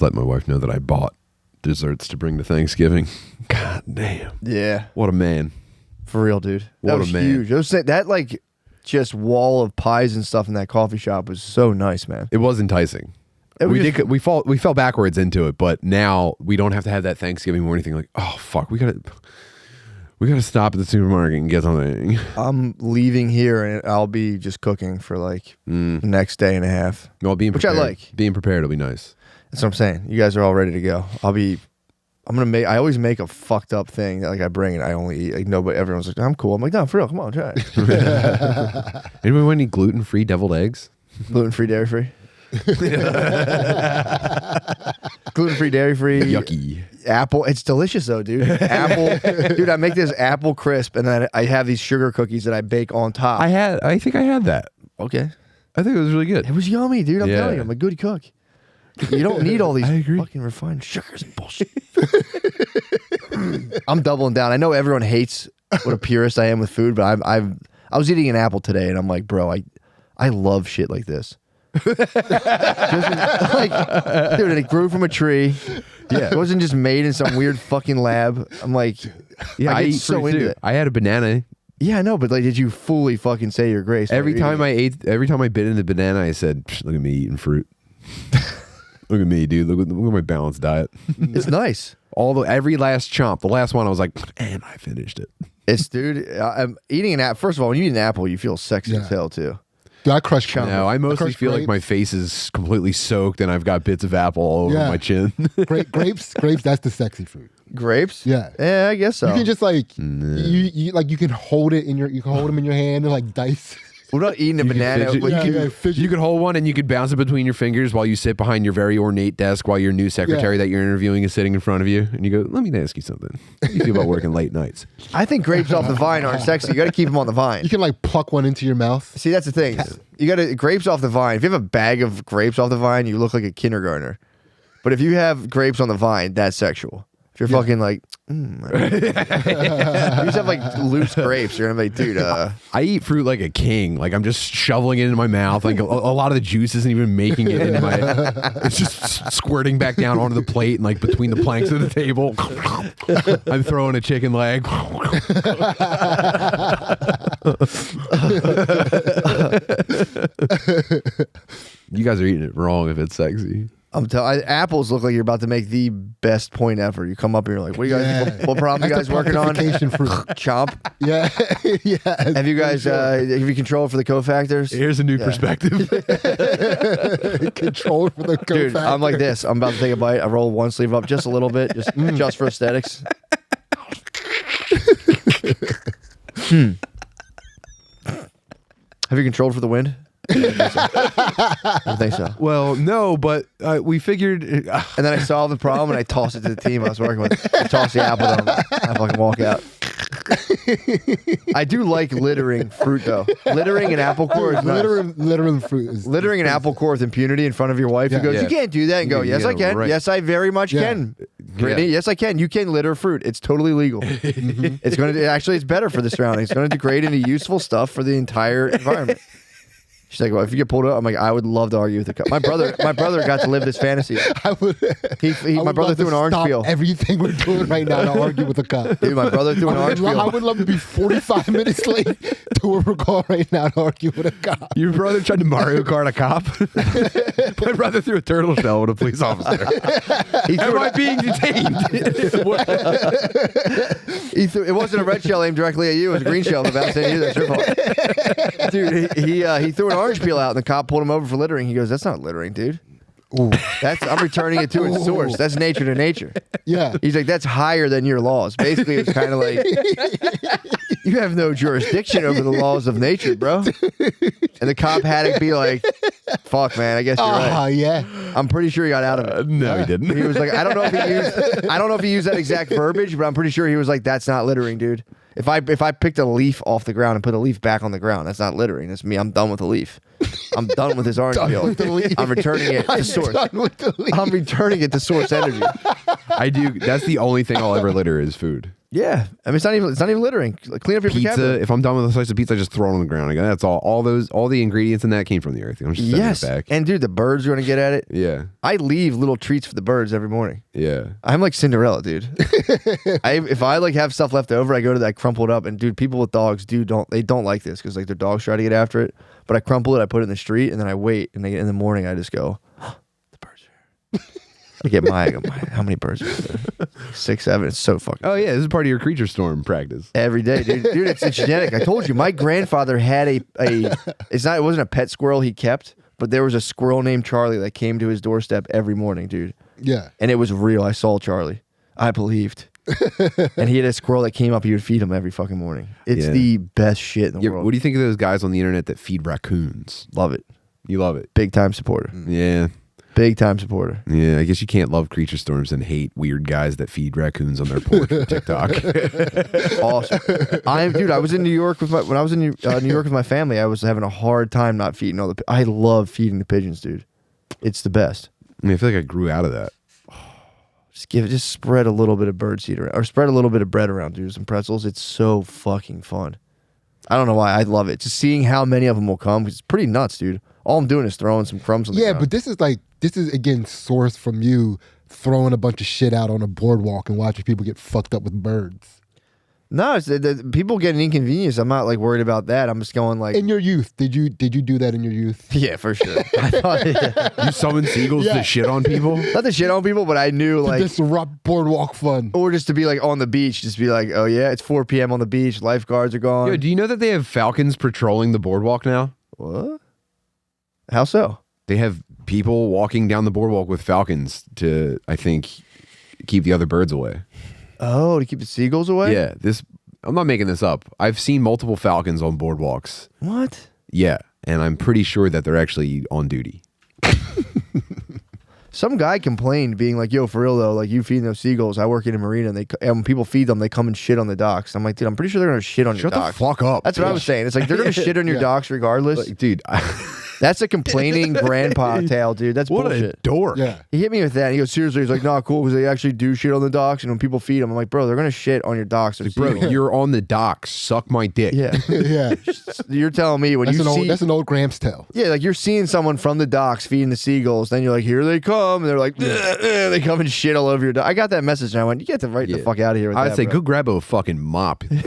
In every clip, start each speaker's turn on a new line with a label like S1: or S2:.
S1: just letting my wife know that I bought desserts to bring to Thanksgiving. God damn.
S2: Yeah.
S1: What a man.
S2: For real, dude. That
S1: What
S2: was
S1: a man.
S2: huge. That like just wall of pies and stuff in that coffee shop was so nice, man.
S1: It was enticing. We fell backwards into it, but now we don't have to have that Thanksgiving morning thing like, oh fuck, we gotta stop at the supermarket and get something.
S2: I'm leaving here and I'll be just cooking for like the next day and a half.
S1: Well,
S2: which I like.
S1: Being prepared will be nice.
S2: That's what I'm saying. You guys are all ready to go. I always make a fucked up thing that like I bring and I only eat. Like nobody, everyone's like, I'm cool. I'm like, no, for real, come on, try it.
S1: Anybody want any gluten-free deviled eggs?
S2: Gluten-free, dairy-free. Gluten-free, dairy-free.
S1: Yucky.
S2: Apple. It's delicious though, dude. Apple. Dude, I make this apple crisp and then I have these sugar cookies that I bake on top.
S1: I think I had that.
S2: Okay.
S1: I think it was really good.
S2: It was yummy, dude. I'm telling you, I'm a good cook. You don't need all these fucking refined sugars and bullshit. I'm doubling down. I know everyone hates what a purist I am with food, but I was eating an apple today and I'm like, bro, I love shit like this. Just like, dude, it grew from a tree. Yeah, it wasn't just made in some weird fucking lab. I'm like,
S1: yeah,
S2: I
S1: eat
S2: get so into it.
S1: I had a banana.
S2: Yeah, I know, but like, did you fully fucking say your grace?
S1: Every time I bit into banana, I said, "Look at me eating fruit. Look at me, dude. Look at my balanced diet.
S2: It's nice.
S1: Every last chomp, the last one, I was like, and I finished it.
S2: It's dude. I'm eating an apple. First of all, when you eat an apple, you feel sexy as hell too.
S3: Dude, I crush chunks.
S1: No, I mostly feel like my face is completely soaked and I've got bits of apple all over my chin.
S3: Grapes, that's the sexy fruit.
S2: Grapes?
S3: Yeah,
S2: I guess so.
S3: You can just like you can hold it in your them in your hand and like dice.
S2: We're not eating a banana.
S1: You could hold one and you could bounce it between your fingers while you sit behind your very ornate desk while your new secretary that you're interviewing is sitting in front of you. And you go, let me ask you something. How do you feel about working late nights?
S2: I think grapes off the vine aren't sexy. You got to keep them on the vine.
S3: You can like pluck one into your mouth.
S2: See, that's the thing. You got to grapes off the vine. If you have a bag of grapes off the vine, you look like a kindergartner. But if you have grapes on the vine, that's sexual. If you're fucking like, you just have like loose grapes, you're gonna be like, dude.
S1: I eat fruit like a king. Like I'm just shoveling it into my mouth. Like a lot of the juice isn't even making it into my. It's just squirting back down onto the plate and like between the planks of the table. I'm throwing a chicken leg. You guys are eating it wrong if it's sexy.
S2: I'm telling. Apples look like you're about to make the best point ever. You come up and you're like, "What you guys? What problem you guys working on?" Chomp.
S3: Yeah, yeah.
S2: Have you guys? Have you controlled for the cofactors?
S1: Here's a new perspective.
S3: Controlled for the cofactors.
S2: Dude, I'm like this. I'm about to take a bite. I roll one sleeve up just a little bit, just for aesthetics. Have you controlled for the wind? I don't think so.
S1: Well, no, but we figured.
S2: And then I solved the problem and I tossed it to the team I was working with. I tossed the apple to them. I fucking walk out. I do like littering fruit though. Littering an apple core is nice.
S3: Littering fruit is
S2: littering an apple core with impunity in front of your wife. Who goes, you can't do that, and go, yes I can.
S1: Right.
S2: Yes I very much can. Brittany, yes I can. You can litter fruit. It's totally legal. It's going to actually it's better for the surroundings. It's going to degrade into useful stuff for the entire environment. She's like, well, if you get pulled up, I'm like, I would love to argue with the cup. My brother got to live this fantasy.
S3: I would.
S2: My brother threw an orange peel.
S3: Everything we're doing right now to argue with a cup.
S2: Dude, my brother threw an orange peel.
S3: I would love to be 45 minutes late to where we're going right now to argue with a cop.
S1: Your brother tried to Mario Kart a cop. My brother threw a turtle shell at a police officer. Am I being detained?
S2: It wasn't a red shell aimed directly at you. It was a green shell. About saying you. That's your fault. Dude, he threw an orange peel out and the cop pulled him over for littering. He goes, that's not littering, dude. Ooh. I'm returning it to its source. That's nature to nature.
S3: Yeah.
S2: He's like, that's higher than your laws. Basically, it's kind of like, you have no jurisdiction over the laws of nature, bro. And the cop had to be like, fuck, man, I guess you're right.
S3: Yeah.
S2: I'm pretty sure he got out of it.
S1: No, he didn't.
S2: He was like, I don't know if he used that exact verbiage, but I'm pretty sure he was like, that's not littering, dude. If I picked a leaf off the ground and put a leaf back on the ground, that's not littering. That's me. I'm done with the leaf. I'm done with this orange peel. I'm returning it to source. I'm returning it to source energy.
S1: I do. That's the only thing I'll ever litter is food.
S2: Yeah, I mean it's not even littering. Like, clean up your
S1: Pizza.
S2: vocabulary.
S1: If I'm done with a slice of pizza, I just throw it on the ground. I go, that's all. All the ingredients in that came from the earth. I'm just sending
S2: Yes,
S1: it back.
S2: and dude, the birds are gonna get at it.
S1: Yeah.
S2: I leave little treats for the birds every morning.
S1: Yeah.
S2: I'm like Cinderella, dude. If I like have stuff left over, I go to that, crumple it up, and dude, people with dogs don't like this because like their dogs try to get after it. But I crumple it, I put it in the street, and then I wait, and in the morning I just go, the birds are here. I get how many birds are there? 6, 7. It's so fucking.
S1: Oh yeah, this is part of your creature storm practice.
S2: Every day, dude. Dude, it's genetic. I told you, my grandfather had it wasn't a pet squirrel he kept, but there was a squirrel named Charlie that came to his doorstep every morning, dude.
S3: Yeah.
S2: And it was real. I saw Charlie. I believed. And he had a squirrel that came up. He would feed him every fucking morning. It's the best shit in the world.
S1: What do you think of those guys on the internet that feed raccoons?
S2: Love it.
S1: You love it.
S2: Big time supporter.
S1: Yeah.
S2: Big time supporter.
S1: Yeah, I guess you can't love creature storms and hate weird guys that feed raccoons on their porch on TikTok.
S2: Awesome. I was in New York when I was in New York with my family. I was having a hard time not feeding all the. I love feeding the pigeons, dude. It's the best.
S1: I mean, I feel like I grew out of that.
S2: Just spread a little bit of birdseed around, or spread a little bit of bread around, dude. Some pretzels. It's so fucking fun. I don't know why. I love it. Just seeing how many of them will come. It's pretty nuts, dude. All I'm doing is throwing some crumbs on the ground.
S3: But this is again sourced from you throwing a bunch of shit out on a boardwalk and watching people get fucked up with birds.
S2: No, it's the people get an inconvenience. I'm not like worried about that. I'm just going like.
S3: In your youth, did you do that in your youth?
S2: Yeah, for sure. I thought
S1: You summon seagulls to shit on people?
S2: not to shit on people, but I knew like
S3: Disrupt boardwalk fun.
S2: or just to be like on the beach, just be like, oh yeah, it's 4 p.m. on the beach. Lifeguards are gone.
S1: Yo, do you know that they have falcons patrolling the boardwalk now?
S2: What? How so?
S1: They have people walking down the boardwalk with falcons to, I think, keep the other birds away.
S2: Oh, to keep the seagulls away?
S1: Yeah, I'm not making this up. I've seen multiple falcons on boardwalks.
S2: What?
S1: Yeah, and I'm pretty sure that they're actually on duty.
S2: Some guy complained, being like, "Yo, for real though, like you feeding those seagulls. I work in a marina, and when people feed them, they come and shit on the docks." I'm like, dude, I'm pretty sure they're gonna shit on your
S1: Shut the
S2: docks.
S1: fuck up.
S2: That's what I was saying. It's like they're gonna shit on your docks regardless.
S1: Like, dude,
S2: That's a complaining grandpa tale, dude. That's
S1: what
S2: bullshit.
S1: a dork.
S3: Yeah.
S2: He hit me with that. And he goes, seriously, he's like, nah, cool, because they actually do shit on the docks, and when people feed them, I'm like, bro, they're gonna shit on your docks.
S1: Like, bro, you're on the docks. Suck my dick.
S2: Yeah.
S3: Yeah.
S2: You're telling me when
S3: That's an old Gramps tale.
S2: yeah, like you're seeing someone from the docks feeding the seagulls, then you're like, here they come, and they're like, they come and shit all over your dock. I got that message, and I went, you get to right the fuck out of here with
S1: I'd
S2: that,
S1: say,
S2: bro.
S1: go grab a fucking mop. Why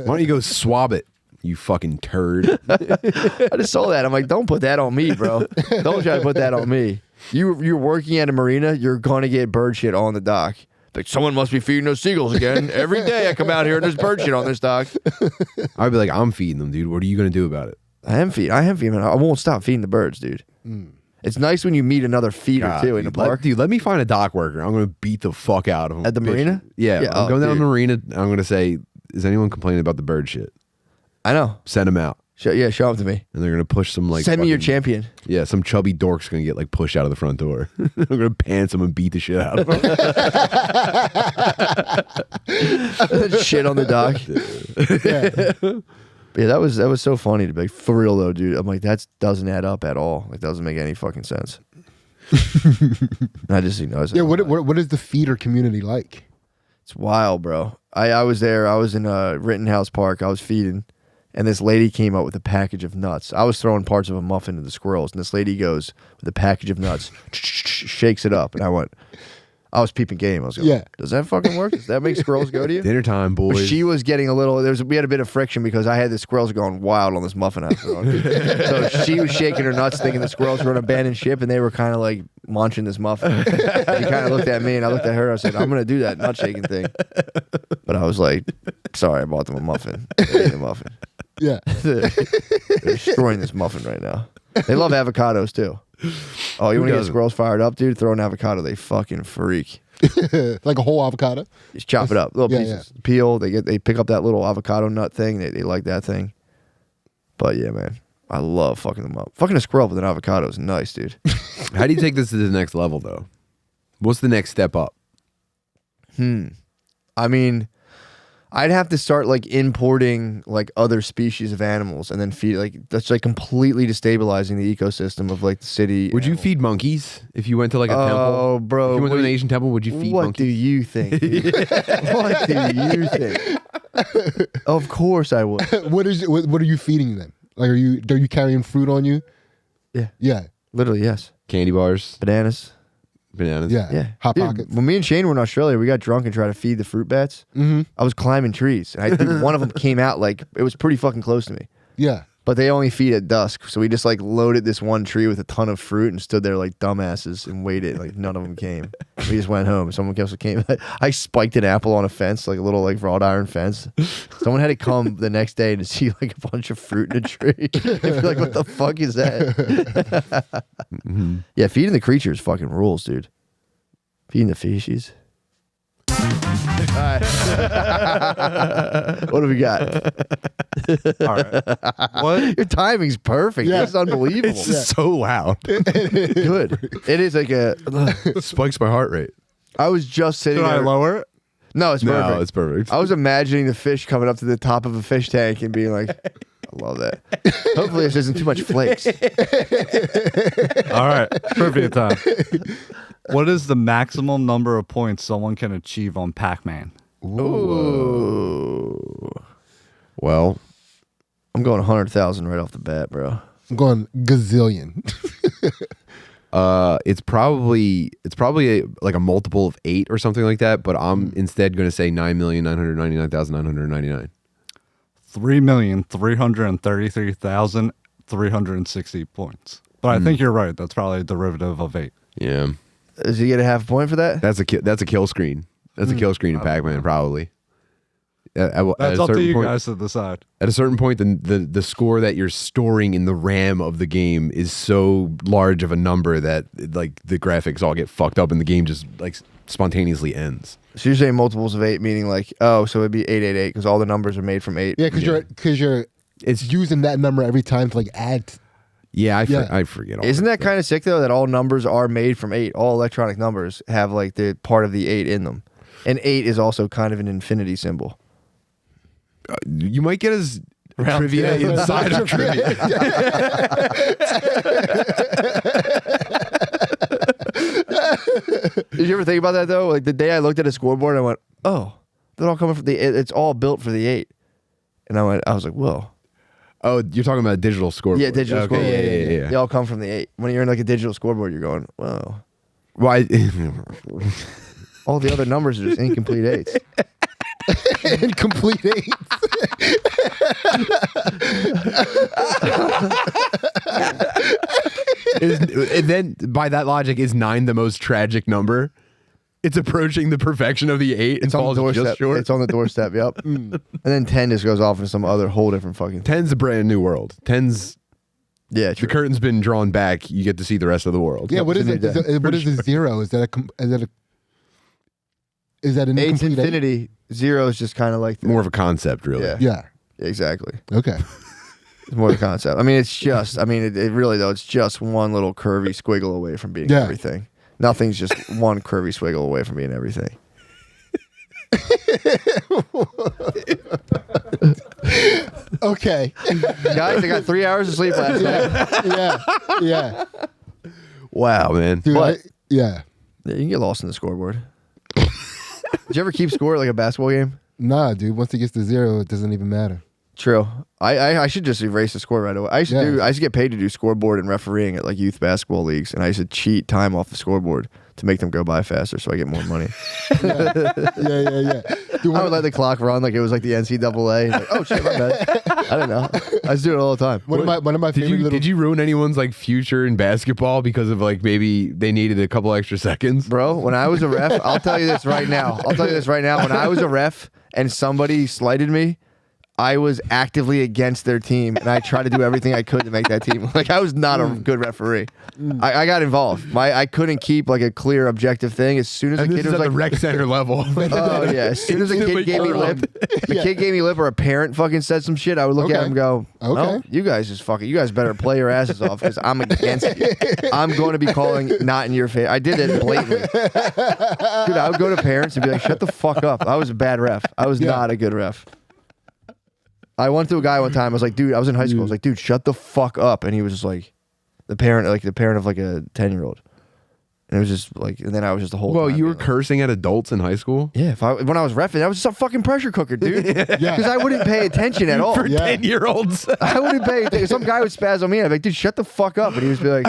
S1: don't you go swab it, you fucking turd?
S2: I just saw that. I'm like, don't put that on me, bro. Don't try to put that on me. You're working at a marina, you're gonna get bird shit on the dock. Like, someone must be feeding those seagulls again. Every day I come out here and there's bird shit on this dock.
S1: I'd be like, I'm feeding them, dude. What are you gonna do about it?
S2: I am feeding. I won't stop feeding the birds, dude. It's nice when you meet another feeder
S1: God,
S2: too in the
S1: dude,
S2: park.
S1: let me find a dock worker. I'm gonna beat the fuck out of them
S2: At the marina?
S1: Yeah,
S2: Yeah,
S1: I'm
S2: oh,
S1: going down to
S2: dude.
S1: the marina. I'm gonna say, is anyone complaining about the bird shit?
S2: I know.
S1: Send them out,
S2: Show them to me.
S1: and they're gonna push some like.
S2: Send me your
S1: fucking-
S2: champion.
S1: Yeah, some chubby dork's gonna get like pushed out of the front door. I'm gonna pants him and beat the shit out of him.
S2: Shit on the dock. Yeah, that was so funny to be like, for real though, dude. I'm like, that doesn't add up at all. Like, doesn't make any fucking sense. I just think no.
S3: Yeah. What is the feeder community like?
S2: It's wild, bro. I was there. I was in Rittenhouse Park. I was feeding, and this lady came up with a package of nuts. I was throwing parts of a muffin to the squirrels, and this lady goes with a package of nuts, shakes it up, and I was peeping game. I was going,
S3: Yeah.
S2: does that fucking work? Does that make squirrels go to you?
S1: Dinner time,
S2: But
S1: boys.
S2: she was getting a little. We had a bit of friction because I had the squirrels going wild on this muffin I was throwing. So she was shaking her nuts, thinking the squirrels were going to abandon ship, and they were kind of like munching this muffin. And she kind of looked at me, and I looked at her. I said, "I'm going to do that nut shaking thing." But I was like, "Sorry, I bought them a muffin. They ate a muffin.
S3: Yeah.
S2: They're destroying this muffin right now. They love avocados too. Oh, you want to get
S1: doesn't?
S2: squirrels fired up, dude? Throw an avocado. They fucking freak.
S3: Like a whole avocado.
S2: Just chop it up, little
S3: Yeah,
S2: pieces. Peel. They pick up that little avocado nut thing. They like that thing. But yeah, man, I love fucking them up. Fucking a squirrel with an avocado is nice, dude.
S1: How do you take this to the next level, though? What's the next step up?
S2: I mean, I'd have to start like importing like other species of animals and then feed like that's like completely destabilizing the ecosystem of like the city.
S1: Would you feed monkeys if you went to like a temple?
S2: Oh, bro.
S1: If you went to an Asian temple, would you feed
S2: What
S1: monkeys?
S2: do you think? What do you think? Of course I would.
S3: What are you feeding them? Like, are you carrying fruit on you?
S2: Yeah.
S3: Yeah.
S2: Literally, yes.
S1: Candy bars,
S2: Bananas.
S1: bananas.
S3: Yeah.
S2: Yeah.
S3: Hot
S2: Dude,
S3: pockets.
S2: when me and Shane were in Australia, we got drunk and tried to feed the fruit bats.
S3: Mm-hmm.
S2: I was climbing trees. And I think one of them came out like, it was pretty fucking close to me.
S3: Yeah.
S2: But they only feed at dusk. So we just like loaded this one tree with a ton of fruit and stood there like dumbasses and waited. Like none of them came. We just went home. Someone else came. I spiked an apple on a fence, like a little like wrought iron fence. Someone had to come the next day to see like a bunch of fruit in a tree. They'd be like, what the fuck is that? Yeah, feeding the creatures fucking rules, dude. Feeding the fishies. All right. What do we got?
S4: All right. What?
S2: Your timing's perfect.
S3: Yeah.
S2: It's unbelievable.
S1: It's just so loud.
S2: Good. It is like a.
S1: Spikes my heart rate.
S2: I was just sitting
S4: Should I
S2: there.
S4: lower it?
S2: No, it's perfect.
S1: No, it's perfect.
S2: I was imagining the fish coming up to the top of a fish tank and being like, I love that. Hopefully this isn't too much flakes.
S4: All right. Trivia time. What is the maximum number of points someone can achieve on Pac-Man?
S2: Ooh.
S1: Well,
S2: I'm going 100,000 right off the bat, bro.
S3: I'm going gazillion.
S1: it's probably like a multiple of 8 or something like that. But I'm instead going to say 9,999,999.
S4: 3,333,360 points. But I think you're right. That's probably a derivative of 8.
S1: Yeah,
S2: Does he get a half point for that?
S1: that's a kill screen. That's a kill screen in Pac-Man, probably. At
S4: That's
S1: a
S4: up to
S1: certain
S4: you
S1: point,
S4: guys to decide.
S1: At a certain point, the score that you're storing in the RAM of the game is so large of a number that like the graphics all get fucked up and the game just like spontaneously ends.
S2: So you're saying multiples of 8, meaning like, oh, so it'd be 888 because all the numbers are made from 8.
S3: Yeah, because you're using that number every time to like add.
S1: Yeah, I
S3: Yeah.
S1: forget all
S2: Isn't
S1: that
S2: that
S1: stuff.
S2: kind of sick though that all numbers are made from 8? All electronic numbers have like the part of the 8 in them. And 8 is also kind of an infinity symbol.
S1: You might get as trivia inside of trivia.
S2: Did you ever think about that though? Like the day I looked at a scoreboard, I went, "Oh, they're all coming from the. It's all built for the 8." And I was like, "Whoa,
S1: Oh, you're talking about a digital scoreboard.
S2: yeah, digital
S1: Okay,
S2: scoreboard.
S1: Yeah.
S2: They all come from the 8. When you're in like a digital scoreboard, you're going, whoa.
S1: Why?
S2: All the other numbers are just incomplete 8s.
S3: Incomplete 8.
S1: And then by that logic, is 9 the most tragic number? It's approaching the perfection of the 8 and
S2: It's on the
S1: falls
S2: doorstep.
S1: just short.
S2: It's on the doorstep. Yep. And then 10 just goes off into some other whole different fucking.
S1: 10's a brand new world. 10's
S2: Yeah,
S1: the
S2: true.
S1: curtain's been drawn back. You get to see the rest of the world.
S3: Yeah, what is
S2: it's a
S3: it?
S2: new day.
S3: What is a 0? Is that an
S2: 8's
S3: incomplete 8?
S2: infinity. 0 is just kind of like
S1: More of a concept, really.
S2: Yeah.
S3: Yeah.
S2: Exactly.
S3: Okay.
S2: It's more the concept. I mean, it's just. I mean, it really though. It's just one little curvy squiggle away from being
S3: Yeah.
S2: everything. Nothing's just one curvy swiggle away from being everything.
S3: Okay.
S2: Guys, I got 3 hours of sleep last night.
S3: Yeah.
S1: Wow, man.
S3: Dude,
S2: What?
S3: yeah.
S2: Yeah, you can get lost in the scoreboard. Did you ever keep score like a basketball game?
S3: Nah, dude. Once it gets to 0, it doesn't even matter.
S2: True. I should just erase the score right away. I used to
S3: Yeah.
S2: I used to get paid to do scoreboard and refereeing at like youth basketball leagues, and I used to cheat time off the scoreboard to make them go by faster so I get more money.
S3: Yeah. Dude,
S2: I would let the clock run like it was like the NCAA. Like, oh shit, my bad. I don't know. I was doing it all the time.
S3: one of my
S1: Did
S3: favorite
S1: you
S3: little.
S1: did you ruin anyone's like future in basketball because of like maybe they needed a couple extra seconds?
S2: Bro, when I was a ref, I'll tell you this right now. When I was a ref and somebody slighted me, I was actively against their team, and I tried to do everything I could to make that team. Like, I was not a good referee. I got involved. I couldn't keep like a clear, objective thing. As soon as a
S1: And
S2: kid
S1: this is
S2: was
S1: at
S2: like,
S1: the rec center level.
S2: oh yeah, as soon as a kid gave me lip, kid gave me lip, or a parent fucking said some shit, I would look at him and go, "No,
S3: Okay.
S2: you guys better play your asses off because I'm against you. I'm going to be calling not in your face." I did it blatantly, dude. I would go to parents and be like, "Shut the fuck up." I was a bad ref. I was not a good ref. I went to a guy one time. I was like, dude, I was in high school. I was like, dude, shut the fuck up. And he was just like, the parent of like a 10-year-old. And it was just like, and then I was just the whole
S1: Well,
S2: time
S1: you were
S2: being like,
S1: cursing at adults in high school?
S2: yeah, when I was reffing, I was just a fucking pressure cooker, dude. Because
S3: Yeah.
S2: I wouldn't pay attention at all.
S1: For
S3: Yeah.
S1: 10-year-olds.
S2: I wouldn't pay attention. Some guy would spaz on me, and I'd be like, dude, shut the fuck up. And he would be like,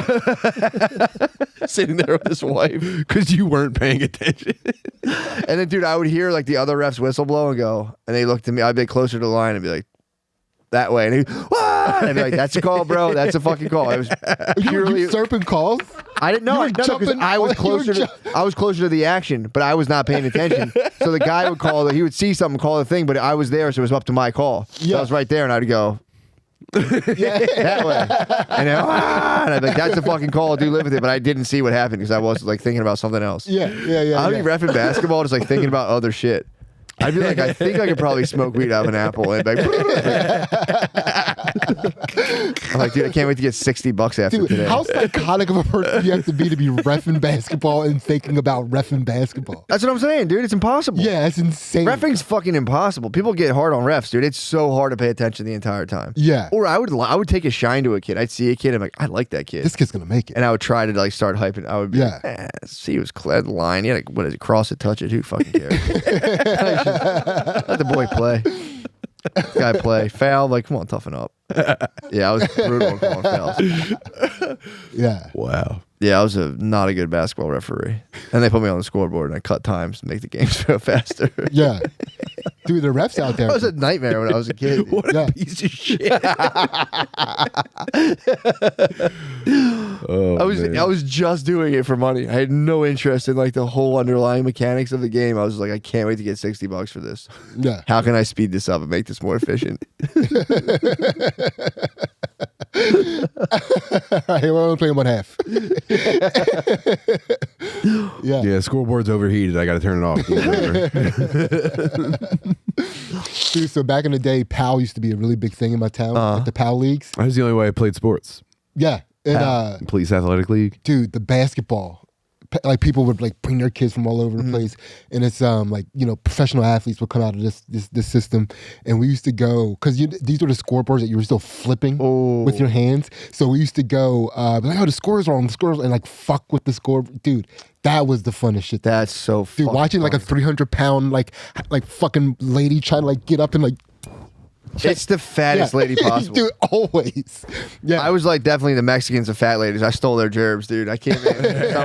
S2: sitting there with his wife.
S1: Because you weren't paying attention.
S2: And then, dude, I would hear like the other refs whistle blow and go, and they looked at me. I'd be closer to the line and be like, that way. And he'd, "Wah!" And I'd be like, that's a call, bro. That's a fucking call. I was
S3: You
S2: purely.
S3: usurping calls?
S2: I didn't know.
S3: You were
S2: I because
S3: jumping-
S2: I was
S3: you were
S2: closer. I was closer to the action, but I was not paying attention. So the guy would call. He would see something, call the thing, but I was there, so it was up to my call. So
S3: Yeah.
S2: I was right there, and I'd go that way, and I'd be like, "That's a fucking call. Do live with it." But I didn't see what happened because I was like thinking about something else.
S3: Yeah.
S2: I'd be reffing basketball, just like thinking about other shit. I'd be like, I think I could probably smoke weed out of an apple. And like, I'm like, dude, I can't wait to get $60 after
S3: Dude,
S2: today.
S3: how psychotic of a person do you have to be reffing basketball and thinking about reffing basketball?
S2: That's what I'm saying, dude. It's impossible.
S3: Yeah, it's insane.
S2: Reffing's fucking impossible. People get hard on refs, dude. It's so hard to pay attention the entire time.
S3: Yeah.
S2: Or I would take a shine to a kid. I'd see a kid, I'm like, I like that kid.
S3: This kid's gonna make it.
S2: And I would try to like start hyping. I would be like, see, he was clear the line. Yeah, like, what is it? Cross it, touch it. Who fucking cares? Let the boy play. Guy play. Foul. Like, come on, toughen up. Yeah, I was brutal on calling fouls.
S3: Yeah.
S1: Wow.
S2: Yeah, I was not a good basketball referee. And they put me on the scoreboard and I cut times to make the games go faster.
S3: Yeah. Dude, the refs out there.
S2: That was a nightmare when I was a kid.
S1: What a
S3: Yeah.
S1: piece of shit. Oh,
S2: I was just doing it for money. I had no interest in like the whole underlying mechanics of the game. I was like, I can't wait to get $60 for this.
S3: Yeah.
S2: How can I speed this up and make this more efficient?
S3: All right, we're only playing one half. Yeah.
S1: Yeah, scoreboard's overheated. I got to turn it off.
S3: Dude, so back in the day, PAL used to be a really big thing in my town, like the PAL leagues.
S1: That was the only way I played sports.
S3: Yeah. And
S1: Police Athletic League.
S3: dude, the basketball, like people would like bring their kids from all over the place, and it's like, you know, professional athletes would come out of this system, and we used to go because these were the scoreboards that you were still flipping with your hands. So we used to go be like, oh, the score's wrong, and like fuck with the score, dude. That was the funnest shit.
S2: That's so
S3: Dude,
S2: fucking
S3: watching like a
S2: fun.
S3: 300-pound like fucking lady try to like get up and like
S2: It's the fattest lady possible.
S3: Dude, always. Yeah.
S2: I was like definitely the Mexicans of fat ladies. I stole their gerbs, dude. I came in. Some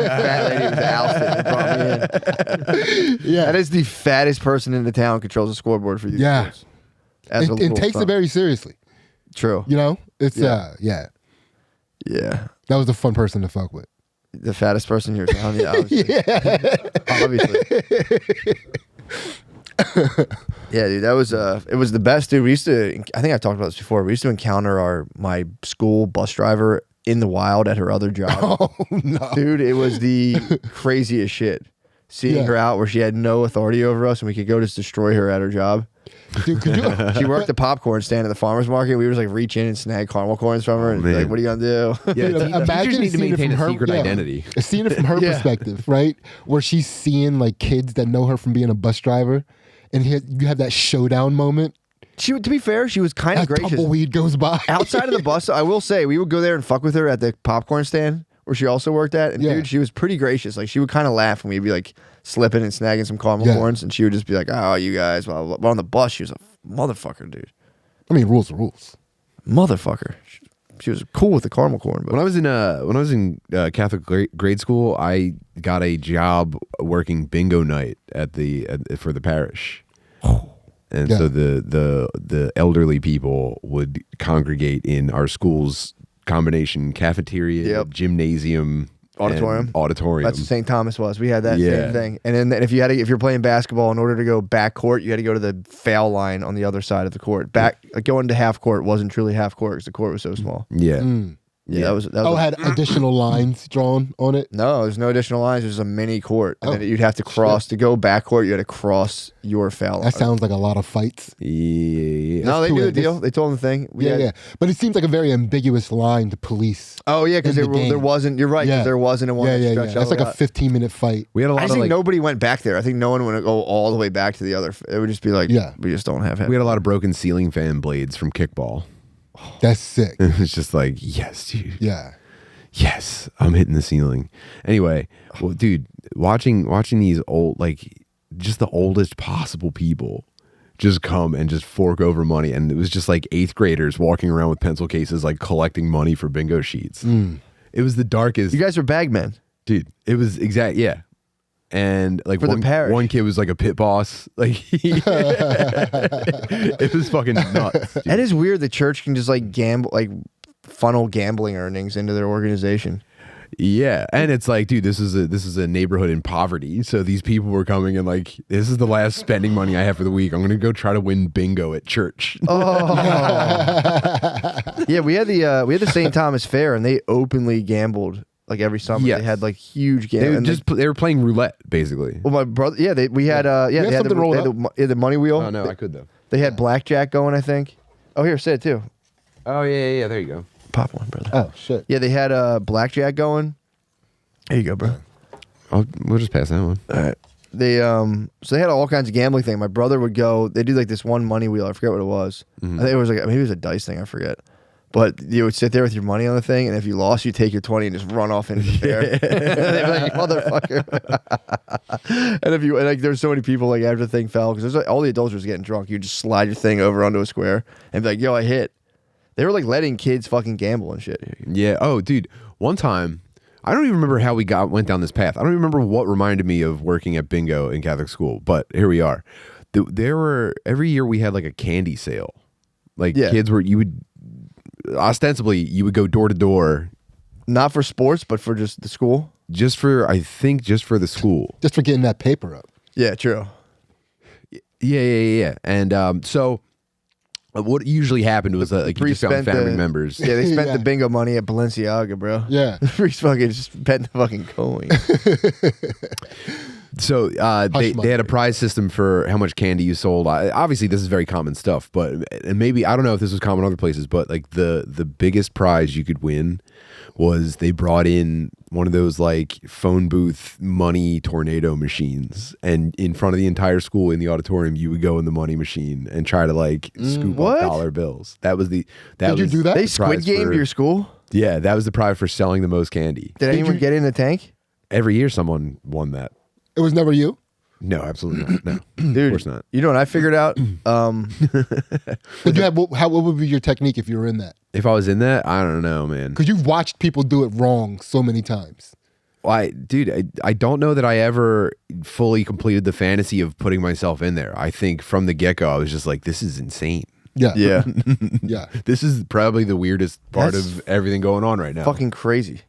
S2: fat lady was ousted and brought me in.
S3: Yeah.
S2: That is the fattest person in the town controls the scoreboard for you.
S3: Yeah.
S2: As a
S3: and
S2: little
S3: takes
S2: son.
S3: it very seriously.
S2: True.
S3: You know? It's
S2: Yeah.
S3: yeah.
S2: Yeah.
S3: That was a fun person to fuck with.
S2: The fattest person in your town. Yeah, obviously. Yeah, dude, that was it was the best, dude. We used to, I think I talked about this before. We used to encounter my school bus driver in the wild at her other job.
S3: Oh no.
S2: Dude, it was the craziest shit. Seeing her out where she had no authority over us and we could go just destroy her at her job.
S3: Dude, could you
S2: She worked the popcorn stand at the farmer's market. We would just like reach in and snag caramel corns from her and be
S1: man.
S2: like, what are you gonna do?
S1: Yeah,
S3: Dude, imagine
S1: teachers need to
S3: seeing it
S1: maintain
S3: from
S1: a
S3: her
S1: secret identity.
S3: Seeing it from her
S2: Yeah.
S3: perspective, right? Where she's seeing like kids that know her from being a bus driver, and you have that showdown moment.
S2: To be fair, she was kind
S3: A
S2: of gracious.
S3: tumbleweed goes by.
S2: Outside of the bus, I will say, we would go there and fuck with her at the popcorn stand where she also worked at. And
S3: Yeah.
S2: dude, she was pretty gracious. Like she would kind of laugh when we'd be like slipping and snagging some caramel
S3: Yeah.
S2: corns. And she would just be like, oh, you guys, blah, blah, blah. But on the bus, she was a motherfucker, dude.
S3: I mean, rules are rules.
S2: Motherfucker. She was cool with the caramel corn. But
S1: When I was in Catholic grade school, I got a job working bingo night for the parish. And
S3: Yeah.
S1: so the elderly people would congregate in our school's combination cafeteria,
S2: Yep.
S1: gymnasium,
S2: Auditorium.
S1: Auditorium.
S2: That's what St. Thomas was. We had that
S1: Yeah.
S2: same thing. And then if you're playing basketball, in order to go back court, you had to go to the foul line on the other side of the court. Going to half court wasn't truly half court because the court was so small.
S1: Yeah.
S2: Yeah, that was.
S3: Had additional lines drawn on it.
S2: No, there's no additional lines. There's a mini court, and then you'd have to cross to go back court. You had to cross your foul line.
S3: That sounds like a lot of fights.
S1: Yeah.
S2: No, they
S3: too
S2: knew the
S3: ambitious.
S2: deal. They told them the thing.
S3: Yeah. But it seems like a very ambiguous line to police.
S2: Oh yeah, because
S3: in the game.
S2: there wasn't. You're right. 'Cause
S3: Yeah.
S2: there wasn't a one.
S3: Yeah.
S2: stretch
S3: That's like a
S2: out.
S3: 15-minute fight.
S1: We had a lot
S2: I
S1: of
S2: think
S1: like
S2: nobody went back there. I think no one would go all the way back to the other. It would just be like, we just don't have.
S1: we had a lot of broken ceiling fan blades from kickball.
S3: That's sick.
S1: It's just like, yes, dude.
S3: Yeah.
S1: Yes, I'm hitting the ceiling. Anyway, well, dude, watching these old, like, just the oldest possible people just come and just fork over money, and it was just like 8th graders walking around with pencil cases, like collecting money for bingo sheets. It was the darkest.
S2: You guys were bagmen.
S1: Dude, it was yeah. And like
S2: For the parish.
S1: one kid was like a pit boss. Like it was fucking nuts. Dude.
S2: That is weird. The church can just like gamble, like funnel gambling earnings into their organization.
S1: Yeah, and it's like, dude, this is a neighborhood in poverty. So these people were coming and like, this is the last spending money I have for the week. I'm gonna go try to win bingo at church.
S2: Oh, yeah. We had the St. Thomas Fair, and they openly gambled like every summer.
S1: Yes.
S2: They had like huge
S1: They
S2: gambling.
S1: they were playing roulette basically.
S2: Well, my brother, we had
S3: have
S2: they had
S3: something rolled
S2: the money wheel.
S1: Oh no, I could though.
S2: They had blackjack going, I think. Oh, here, say it too.
S1: Oh yeah. There you go.
S2: Pop one, brother.
S3: Oh shit.
S2: Yeah, they had blackjack going. There you go, bro.
S1: We'll just pass that one.
S2: All right. They so they had all kinds of gambling thing. My brother would go. They do like this one money wheel. I forget what it was. I think it was like maybe it was a dice thing. I forget. But you would sit there with your money on the thing, and if you lost, you take your 20 and just run off into the fair. They'd be like, "You motherfucker!" And if you like, there's so many people like after the thing fell because like, all the adults were getting drunk. You just slide your thing over onto a square and be like, "Yo, I hit." They were like letting kids fucking gamble and shit.
S1: Yeah. Oh, dude. One time, I don't even remember how we went down this path. I don't even remember what reminded me of working at bingo in Catholic school. But here we are. Every year we had like a candy sale. Like kids ostensibly you would go door to door.
S2: Not for sports, but for just the school.
S1: Just for the school.
S3: Just for getting that paper up.
S2: Yeah, true.
S1: Yeah. And so what usually happened was like you just found family members.
S2: Yeah, they spent
S3: Yeah.
S2: the bingo money at Balenciaga, bro.
S3: Yeah.
S2: Priest fucking just spent the fucking coin.
S1: So they
S3: money.
S1: had a prize system for how much candy you sold. Obviously, this is very common stuff, and maybe I don't know if this was common other places, but like the biggest prize you could win was they brought in one of those like phone booth money tornado machines, and in front of the entire school in the auditorium, you would go in the money machine and try to like scoop
S2: what?
S1: up dollar bills. Did
S3: you do that?
S2: They
S1: the
S2: squid
S1: prize
S2: gamed
S1: for-
S2: your school?
S1: Yeah, that was the prize for selling the most candy.
S2: Did anyone get in the tank?
S1: Every year, someone won that.
S3: It was never you.
S1: No, absolutely not. No,
S2: Dude,
S1: of course not.
S2: You know what I figured out?
S3: But you have what would be your technique if you were in that?
S1: If I was in that, I don't know, man.
S3: Because you've watched people do it wrong so many times.
S1: I don't know that I ever fully completed the fantasy of putting myself in there. I think from the get-go, I was just like, this is insane.
S3: Yeah.
S2: Yeah.
S3: Yeah.
S1: This is probably the weirdest part
S2: That's
S1: of everything going on right now.
S2: Fucking crazy.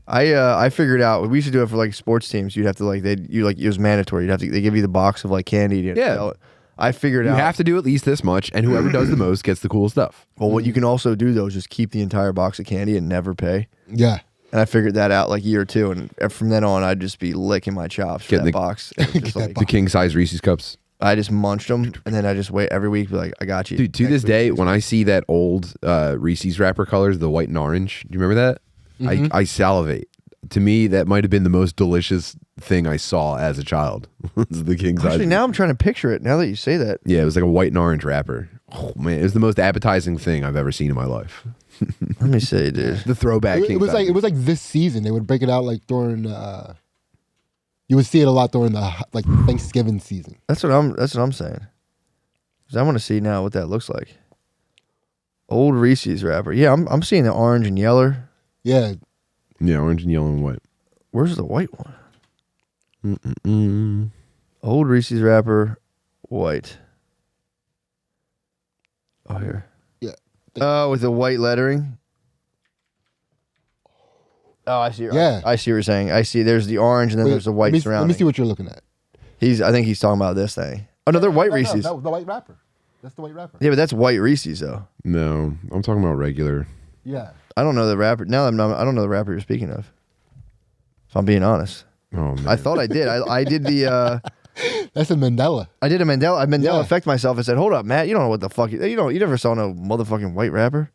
S2: I figured out we used to do it for like sports teams. You'd have to like it was mandatory. They give you the box of like candy.
S1: Yeah.
S2: Sell it. I figured
S1: You
S2: out
S1: have to do at least this much, and whoever does the most gets the cool stuff.
S2: well what you can also do though is just keep the entire box of candy and never pay.
S3: Yeah.
S2: And I figured that out like year 2, and from then on I'd just be licking my chops for
S1: Getting
S2: that
S1: the-
S2: box. And it was just like,
S1: The king-size Reese's cups.
S2: I just munched them, and then I just wait every week. Be like, I got you.
S1: Dude, to
S2: Next
S1: this
S2: week.
S1: day, when I see that old Reese's wrapper colors, the white and orange, do you remember that? I salivate. To me, that might have been the most delicious thing I saw as a child. Was the king size.
S2: Actually, now I'm trying to picture it. Now that you say that,
S1: Yeah, it was like a white and orange wrapper. Oh man, it was the most appetizing thing I've ever seen in my life.
S2: let me see, dude.
S1: The throwback.
S3: It
S1: king
S3: was
S1: size.
S3: like this season. They would break it out like during. You would see it a lot during the like Thanksgiving season.
S2: That's what I'm saying. 'Cause I want to see now what that looks like. Old Reese's wrapper. Yeah, I'm seeing the orange and yellow.
S3: Yeah.
S1: Yeah, orange and yellow and white.
S2: Where's the white one? Old Reese's wrapper, white. Oh, here.
S3: Yeah.
S2: Oh, with the white lettering. Oh, I see.
S3: Yeah.
S2: I see what you're saying. I see. There's the orange, and then there's the white surrounding.
S3: Let me see what you're looking at.
S2: I think he's talking about this thing. Oh no, they're white Reese's.
S3: No, the white wrapper. That's the white wrapper.
S2: Yeah, but that's white Reese's though.
S1: No, I'm talking about regular.
S3: Yeah.
S2: I don't know the wrapper. Now I don't know the wrapper you're speaking of. If I'm being honest,
S1: Oh man.
S2: I thought I did. I did the.
S3: That's a Mandela.
S2: I did a Mandela
S3: Yeah.
S2: effect myself. I said, "Hold up, Matt. You don't know what the fuck. You never saw no motherfucking white wrapper.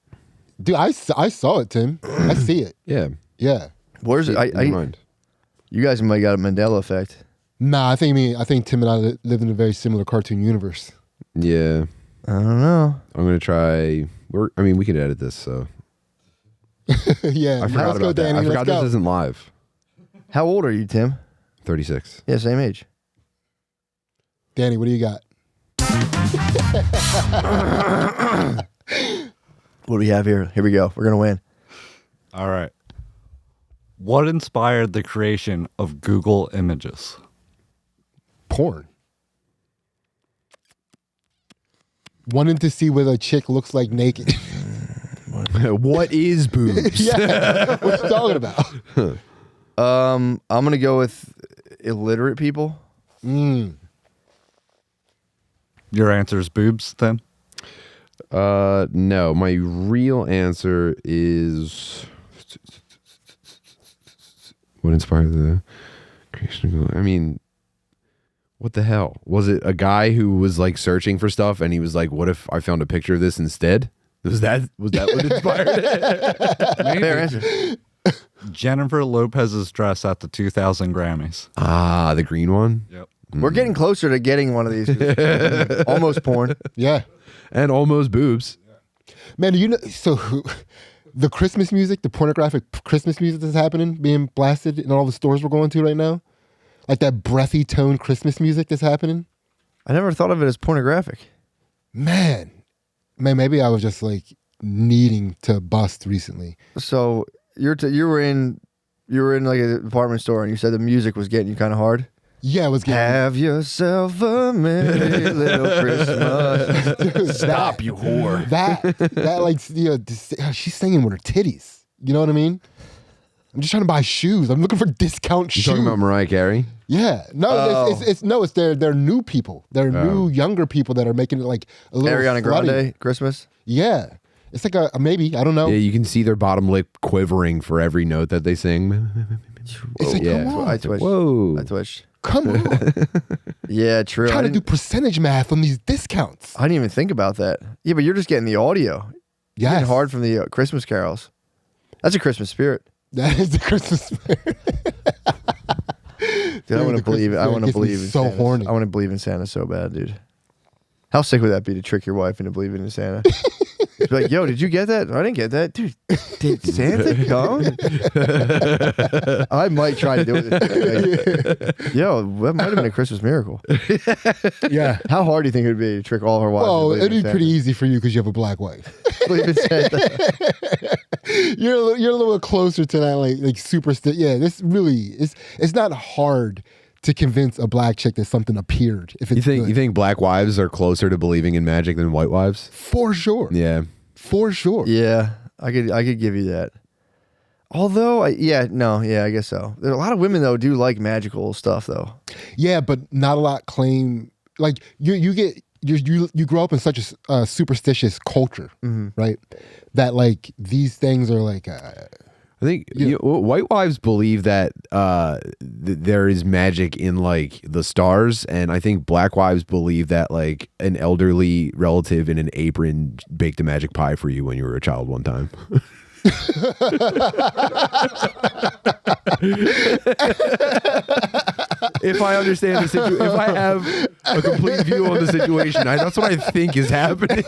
S3: Dude, I saw it, Tim. I see it.
S1: Yeah.
S3: Yeah.
S2: Where's it?
S1: Never mind.
S2: You guys might got a Mandela effect.
S3: Nah, I think Tim and I live in a very similar cartoon universe.
S1: Yeah.
S2: I don't know.
S1: I'm gonna try. We could edit this. So
S3: Yeah.
S1: I forgot
S3: let's go,
S1: about that.
S3: Danny.
S1: I forgot
S3: Let's
S1: this
S3: go.
S1: isn't live.
S2: How old are you, Tim?
S1: 36.
S2: Yeah, same age.
S3: Danny, what do you got?
S2: What do we have here? Here we go. We're gonna win.
S4: All right. What inspired the creation of Google Images?
S3: Porn. Wanting to see what a chick looks like naked.
S1: What is boobs?
S3: Yeah. What you talking about?
S2: I'm gonna go with illiterate people.
S4: Your answer is boobs, then?
S1: No. My real answer is what inspired the creation of Google? What the hell? Was it a guy who was like searching for stuff and he was like, what if I found a picture of this instead? Was that what inspired it?
S2: Fair answer.
S4: Jennifer Lopez's dress at the 2000 Grammys.
S1: Ah, the green one?
S4: Yep.
S2: We're getting closer to getting one of these. Almost porn.
S3: Yeah.
S1: And almost boobs.
S3: Man, do you know? So the Christmas music, the pornographic Christmas music that's happening, being blasted in all the stores we're going to right now, like that breathy tone Christmas music that's happening.
S2: I never thought of it as pornographic.
S3: Man, maybe I was just like needing to bust recently.
S2: So you were in like a department store and you said the music was getting you kind of hard.
S3: Yeah, it was getting.
S2: Have yourself a merry little Christmas.
S3: Dude,
S2: Stop, you whore.
S3: That like, she's singing with her titties. You know what I mean? I'm just trying to buy shoes. I'm looking for discount
S1: You
S3: shoes.
S1: talking about Mariah Carey?
S3: Yeah, no, it's they're new people. They're new younger people that are making it like a little
S2: Ariana
S3: slutty.
S2: Grande, Christmas.
S3: Yeah, it's like a maybe, I don't know.
S1: Yeah, you can see their bottom lip quivering for every note that they sing.
S3: It's like,
S1: Yeah.
S3: come on,
S2: I twitched.
S1: Whoa.
S2: I twitched.
S3: come on.
S2: Yeah, true.
S3: Trying to do percentage math on these discounts.
S2: I didn't even think about that. Yeah, but you're just getting the audio. You're
S3: Yeah,
S2: getting hard from the Christmas carols. That's a Christmas spirit.
S3: That is the Christmas spirit.
S2: Dude, I want to believe it. I want to believe in
S3: so
S2: Santa.
S3: horny.
S2: I want to believe in Santa so bad, dude. How sick would that be to trick your wife into believing in Santa? Be like, yo, did you get that? I didn't get that. Dude, did Santa come? I might try to do it. Like, yo, that might have been a Christmas miracle.
S3: Yeah.
S2: How hard do you think it would be to trick all her wives?
S3: Well,
S2: into
S3: it'd be
S2: believing in
S3: pretty
S2: Santa?
S3: easy for you because you have a black wife.
S2: Believe in Santa.
S3: You're a little closer to that, like yeah. This really it's not hard to convince a black chick that something appeared if it's
S1: You
S3: good.
S1: think black wives are closer to believing in magic than white wives?
S3: For sure.
S1: Yeah.
S3: For sure.
S2: Yeah, I could give you that. Although, I guess so. There are a lot of women though do like magical stuff though.
S3: Yeah, but not a lot claim like you grow up in such a superstitious culture, right? That like these things are like
S1: I think white wives believe that there is magic in like the stars, and I think black wives believe that like an elderly relative in an apron baked a magic pie for you when you were a child one time. If I understand the situation, if I have a complete view on the situation, that's what I think is happening.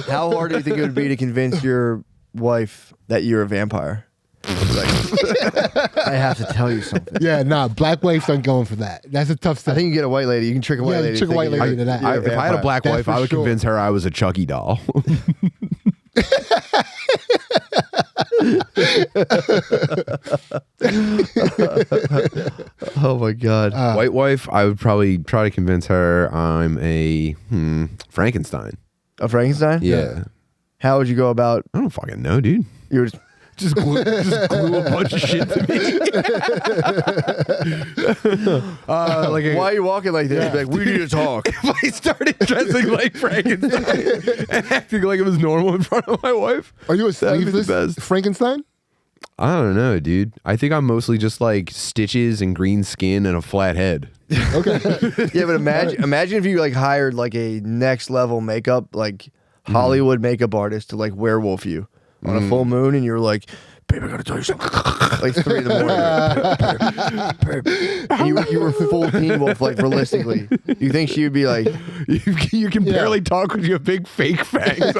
S2: How hard do you think it would be to convince your wife that you're a vampire? I have to tell you something.
S3: yeah, nah, black wives aren't going for that. That's a tough
S2: I
S3: step.
S2: think you can get a white lady. You can trick a white
S3: Yeah, you
S2: lady.
S3: trick a white
S2: thinking
S3: lady
S2: you're-
S3: into that.
S2: you're a
S1: If I had a
S2: vampire.
S1: black
S3: That's
S1: wife,
S3: for
S1: I would
S3: sure.
S1: convince her I was a Chucky doll.
S2: Oh my god.
S1: White wife, I would probably try to convince her I'm a Frankenstein.
S2: A Frankenstein?
S1: Yeah.
S2: How would you go about?
S1: I don't fucking know, dude.
S2: You would
S1: Just glue a bunch of shit to me.
S2: why are you walking like this? Be like, we need to talk.
S1: If I started dressing like Frankenstein and acting like it was normal in front of my wife,
S3: Are you a
S1: that'd be the
S3: sleeveless
S1: best.
S3: Frankenstein?
S1: I don't know, dude. I think I'm mostly just like stitches and green skin and a flat head.
S3: Okay.
S2: Yeah, but imagine if you like hired like a next level makeup, like Hollywood makeup artist to like werewolf you on a full moon, and you're like, babe, I gotta tell you something. Like 3 in the morning. And you were full Teen Wolf, like realistically. You think she would be like,
S1: You can barely talk because you have big fake fangs.
S2: you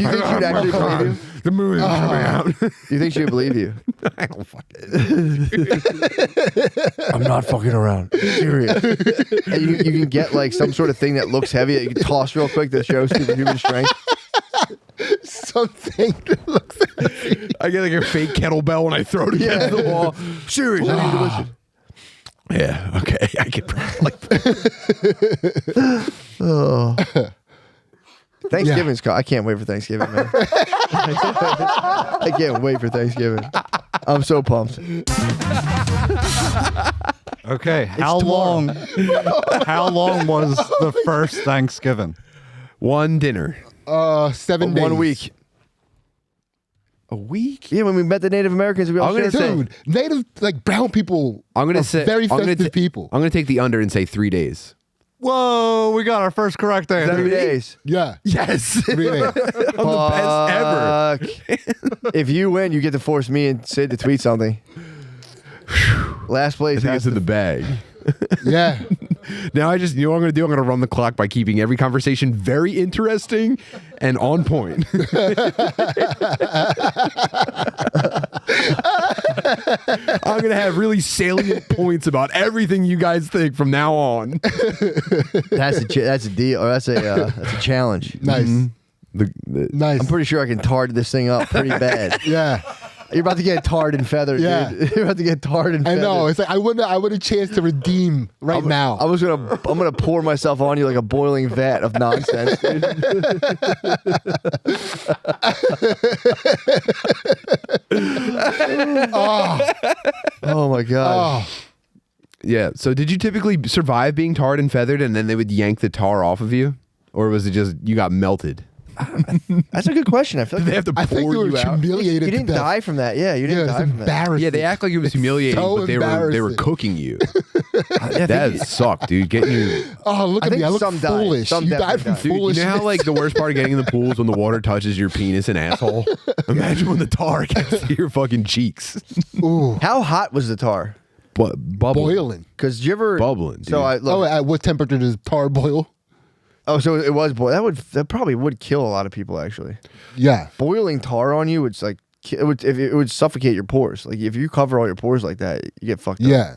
S2: think she would actually believe you?
S1: The moon is coming out.
S2: You think she would believe you?
S1: I don't fucking.
S2: I'm not fucking around. Serious. And you can get like some sort of thing that looks heavy that you can toss real quick that shows superhuman strength.
S3: Something that looks
S1: I get like a fake kettlebell when I throw it against the wall.
S2: Serious. I need to listen.
S1: Yeah, okay. I get like
S2: Thanksgiving's I can't wait for Thanksgiving, man. I can't wait for Thanksgiving. I'm so pumped.
S4: Okay, how long was the first Thanksgiving?
S1: one dinner.
S3: 7 days.
S2: 1 week.
S1: A week?
S2: Yeah, when we met the Native Americans, we all
S1: I'm gonna
S2: shared
S1: say-
S2: things.
S3: Dude, native, like brown people
S1: I'm gonna
S3: are
S1: say
S3: very
S1: I'm gonna
S3: festive people.
S1: I'm gonna take the under and say 3 days.
S4: Whoa, we got our first correct answer.
S2: 3 days.
S3: Yeah.
S1: Yes.
S3: 3 days.
S1: I'm the best ever.
S2: Fuck. If you win, you get to force me and Sid to tweet something. Last place
S1: I think
S2: has
S1: it's in
S2: to
S1: the bag.
S3: Yeah.
S1: Now I just, you know what I'm going to do? I'm going to run the clock by keeping every conversation very interesting and on point. I'm going to have really salient points about everything you guys think from now on.
S2: That's a deal, or that's a challenge.
S3: Nice. Nice.
S2: I'm pretty sure I can tard this thing up pretty bad.
S3: Yeah.
S2: You're about to get tarred and feathered,
S3: Yeah.
S2: dude. You're about to get tarred and
S3: I
S2: feathered.
S3: know. It's like I want a chance to redeem right now.
S2: I'm gonna pour myself on you like a boiling vat of nonsense, dude. Oh my god.
S3: Oh,
S1: Yeah. So did you typically survive being tarred and feathered and then they would yank the tar off of you? Or was it just you got melted?
S2: That's a good question. I feel
S1: Did
S2: like
S1: they have to
S3: I think
S1: pour
S3: you were
S1: you out?
S3: humiliated.
S2: you didn't
S3: to death.
S2: die from that. Yeah, you
S3: Yeah,
S2: didn't
S3: it's
S2: die from that.
S3: embarrassing.
S1: Yeah, they act like it was humiliating,
S3: So
S1: but they were
S3: embarrassing.
S1: cooking you.
S2: I
S1: That
S2: think-
S1: sucked, dude. Getting your
S3: Oh, look
S2: I
S3: at me.
S2: think
S3: I look
S2: some died.
S3: foolish.
S2: Some
S3: You died
S2: definitely
S3: from
S2: died.
S1: Dude,
S3: foolishness.
S1: you know how like the worst part of getting in the pool is when the water touches your penis and asshole? Imagine when the tar gets to your fucking cheeks.
S3: Ooh,
S2: How hot was the tar?
S1: Bubbling.
S3: boiling.
S2: Because you ever
S1: Bubbling,
S2: So
S1: dude.
S2: I look,
S3: Oh, at what temperature does tar boil?
S2: so it was boil. That probably would kill a lot of people actually.
S3: Yeah.
S2: Boiling tar on you, it's like it would suffocate your pores. Like if you cover all your pores like that, you get fucked up.
S3: Yeah.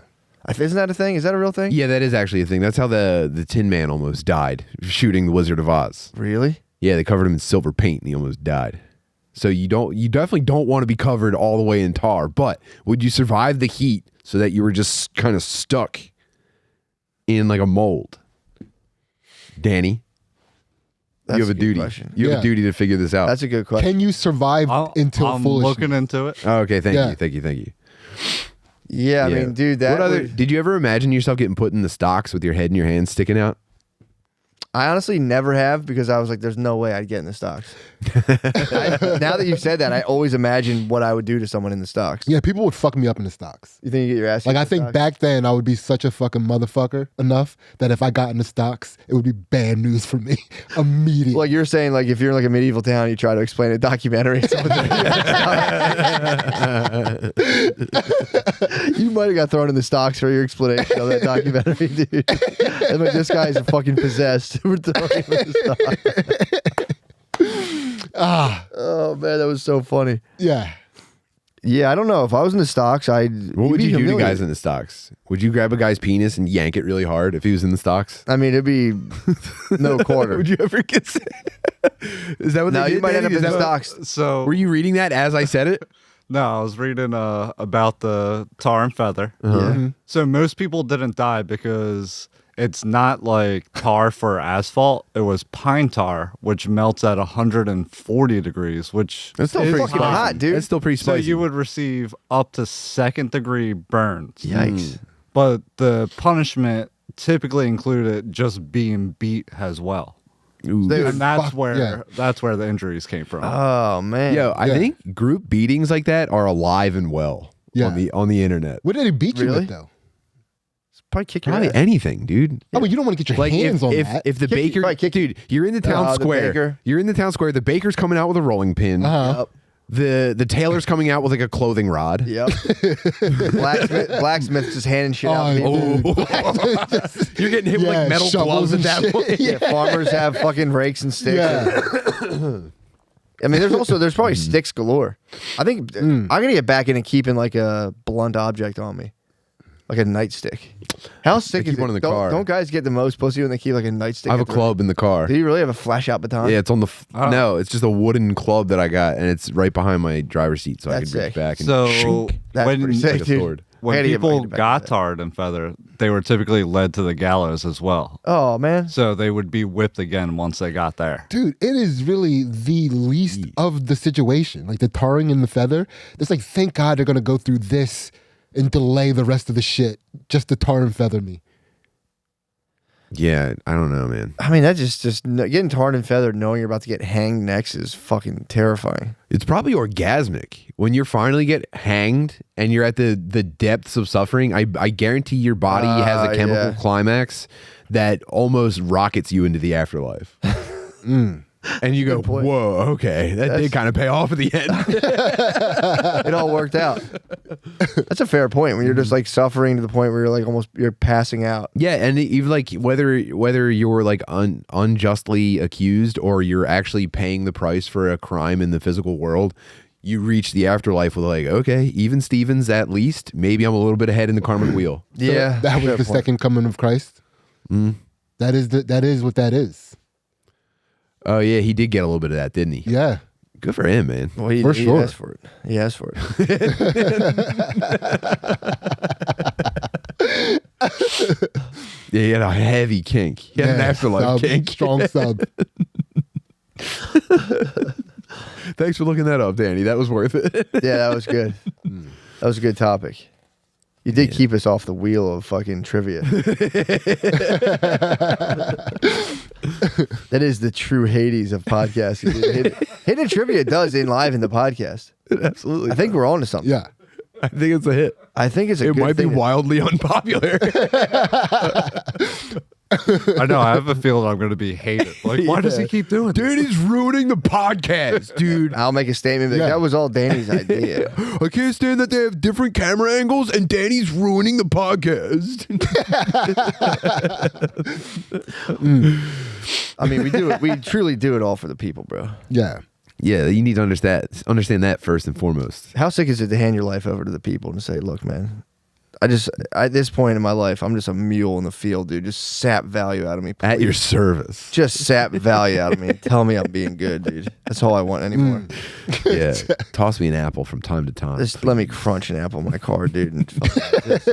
S2: Isn't that a thing? Is that a real thing?
S1: Yeah, that is actually a thing. That's how the Tin Man almost died shooting the Wizard of Oz.
S2: Really?
S1: Yeah, they covered him in silver paint and he almost died. So you definitely don't want to be covered all the way in tar, but would you survive the heat so that you were just kind of stuck in like a mold? Danny,
S2: That's
S1: you have a
S2: good
S1: duty.
S2: question.
S1: You have
S3: Yeah.
S1: a duty to figure this out.
S2: That's a good question.
S3: Can you survive until
S4: I'm
S3: foolishness?
S4: looking into it.
S1: Oh, okay, thank
S3: Yeah.
S1: you.
S2: Yeah, I
S1: Yeah.
S2: mean, dude, that
S1: What other?
S2: would-
S1: Did you ever imagine yourself getting put in the stocks with your head and your hands sticking out?
S2: I honestly never have because I was like, there's no way I'd get in the stocks. Now that you've said that, I always imagine what I would do to someone in the stocks.
S3: Yeah, people would fuck me up in the stocks.
S2: You think you get your ass
S3: Like
S2: kicked
S3: I
S2: in the
S3: think
S2: stocks?
S3: back then I would be such a fucking motherfucker enough that if I got in the stocks, it would be bad news for me immediately.
S2: Like you're saying, like if you're in like a medieval town, you try to explain a documentary. You might have got thrown in the stocks for your explanation of that documentary, dude. And like, this guy's fucking possessed. We're throwing him in the stocks. Oh man, that was so funny.
S3: yeah.
S2: Yeah, I don't know. If I was in the stocks,
S1: What would you do to guys in the stocks? Would you grab a guy's penis and yank it really hard if he was in the stocks?
S2: I mean, it'd be no quarter.
S1: Would you ever consider? Is that what
S2: No,
S1: they did?
S2: you might end up
S1: Danny?
S2: in
S1: Is
S2: the
S1: that what-
S2: stocks.
S4: So
S1: Were you reading that as I said it?
S4: no, I was reading about the tar and feather.
S2: Yeah.
S4: So most people didn't die because it's not like tar for asphalt. It was pine tar, which melts at 140 degrees, which
S1: That's still
S4: is
S1: pretty
S2: fucking
S1: spicy.
S2: hot, dude.
S1: That's still pretty
S4: So
S1: spicy.
S4: you would receive up to 2nd-degree burns.
S2: Yikes.
S4: But the punishment typically included just being beat as well.
S1: Ooh.
S2: They would
S4: And that's
S3: fuck-
S4: where
S3: yeah.
S4: that's where the injuries came from.
S2: Oh man.
S1: Yo, I
S3: Yeah.
S1: think group beatings like that are alive and well
S3: Yeah.
S1: on the internet.
S3: What did he beat you
S2: Really?
S3: with though?
S2: Probably kick your
S1: Probably
S2: ass.
S1: anything, dude.
S3: Oh, but you don't want to get your
S1: Like
S3: hands on
S1: if
S3: that.
S1: the
S2: Kick you-
S1: baker,
S2: probably kick you.
S1: dude, you're in the town
S2: The
S1: square.
S2: baker.
S1: You're in the town square. The baker's coming out with a rolling pin.
S3: Uh-huh.
S2: Yep.
S1: The tailor's coming out with like a clothing rod.
S2: Yep. Blacksmith just handing shit out. to people.
S1: Oh, you're getting hit with
S3: Yeah,
S1: like metal
S3: shovels
S1: gloves at
S3: and
S1: that
S3: shit.
S1: point.
S2: Yeah, farmers have fucking rakes and sticks.
S3: Yeah.
S2: I mean, there's probably sticks galore. I think I'm gonna get back into keeping like a blunt object on me, like a nightstick. How sick
S1: keep
S2: is it?
S1: one in the
S2: don't,
S1: car.
S2: Don't guys get the most pussy when they keep like a nightstick?
S1: I have a
S2: at their-
S1: club in the car.
S2: Do you really have a flash out baton?
S1: Yeah, it's on the no, it's just a wooden club that I got, and it's right behind my driver's seat, so I
S2: That's
S1: can reach
S2: sick.
S1: back and
S4: So
S1: shink.
S2: That's
S4: when
S2: pretty sick,
S1: like a
S2: dude.
S1: sword.
S2: I
S4: when
S2: gotta get
S4: people
S2: back
S4: got
S2: to that.
S4: tarred and feathered, they were typically led to the gallows as well.
S2: Oh man.
S4: So they would be whipped again once they got there.
S3: Dude, it is really the least of the situation. Like the tarring and the feather. It's like, thank God they're gonna go through this and delay the rest of the shit just to tar and feather me.
S1: Yeah, I don't know, man.
S2: I mean, that just getting tarred and feathered, knowing you're about to get hanged next is fucking terrifying.
S1: It's probably orgasmic when you finally get hanged and you're at the depths of suffering. I guarantee your body has a chemical
S2: yeah.
S1: climax that almost rockets you into the afterlife. And you go,
S2: Good point.
S1: whoa, okay, that did kind of pay off at the end.
S2: It all worked out. That's a fair point. When you're just like suffering to the point where you're like you're passing out.
S1: Yeah, and even like whether you're like unjustly accused or you're actually paying the price for a crime in the physical world, you reach the afterlife with like, okay, even Stevens at least, maybe I'm a little bit ahead in the karmic wheel.
S2: Yeah,
S3: That was
S2: fair
S3: the
S2: point.
S3: second coming of Christ. That is what that is.
S1: Oh yeah, he did get a little bit of that, didn't he?
S3: Yeah.
S1: Good for him, man.
S2: Well, he
S3: For sure.
S2: asked for it. He asked for it.
S1: Yeah, he had a heavy kink. He had an
S3: Yeah,
S1: afterlife
S3: sub,
S1: kink.
S3: Strong sub.
S1: Thanks for looking that up, Danny. That was worth it.
S2: Yeah, that was good. That was a good topic. You did keep us off the wheel of fucking trivia. That is the true Hades of podcasting. dude. Hidden trivia does enliven the podcast.
S1: Absolutely.
S2: I think we're on to something.
S3: Yeah.
S1: I think it's a hit.
S2: I think it's a
S1: It
S2: good
S1: might be
S2: thing.
S1: wildly unpopular.
S4: I know. I have a feeling I'm going to be hated. Like, why does he keep doing this?
S1: Danny's ruining the podcast, dude.
S2: I'll make a statement. Like,
S3: Yeah.
S2: That was all Danny's idea.
S1: I can't stand that they have different camera angles and Danny's ruining the podcast.
S2: I mean, we do it. We truly do it all for the people, bro.
S3: Yeah.
S1: Yeah, you need to understand that first and foremost.
S2: How sick is it to hand your life over to the people and say, "Look, man, at this point in my life, I'm just a mule in the field, dude. Just sap value out of me,
S1: At your
S2: please.
S1: service.
S2: Just sap value out of me. Tell me I'm being good, dude. That's all I want anymore.
S1: Yeah. Toss me an apple from time to time.
S2: Just let me crunch an apple in my car, dude, and just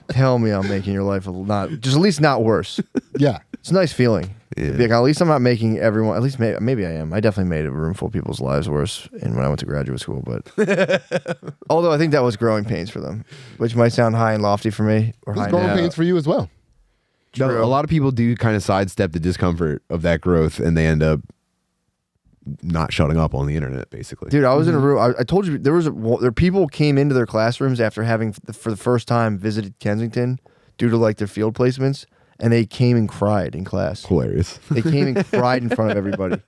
S2: tell me I'm making your life at least not worse.
S3: Yeah.
S2: It's a nice feeling.
S1: Yeah.
S2: Be like, at least I'm not making everyone. At least maybe I am. I definitely made a room full of people's lives worse when I went to graduate school. But although I think that was growing pains for them, which might sound high and lofty for me. Or
S3: It was
S2: high
S3: growing
S2: now.
S3: pains for you as well.
S1: No,
S2: True.
S1: a lot of people do kind of sidestep the discomfort of that growth and they end up not shutting up on the internet, basically.
S2: Dude, I was in a room. I told you there people came into their classrooms after having for the first time visited Kensington due to like their field placements, and they came and cried in class.
S1: Hilarious.
S2: They came and cried in front of everybody.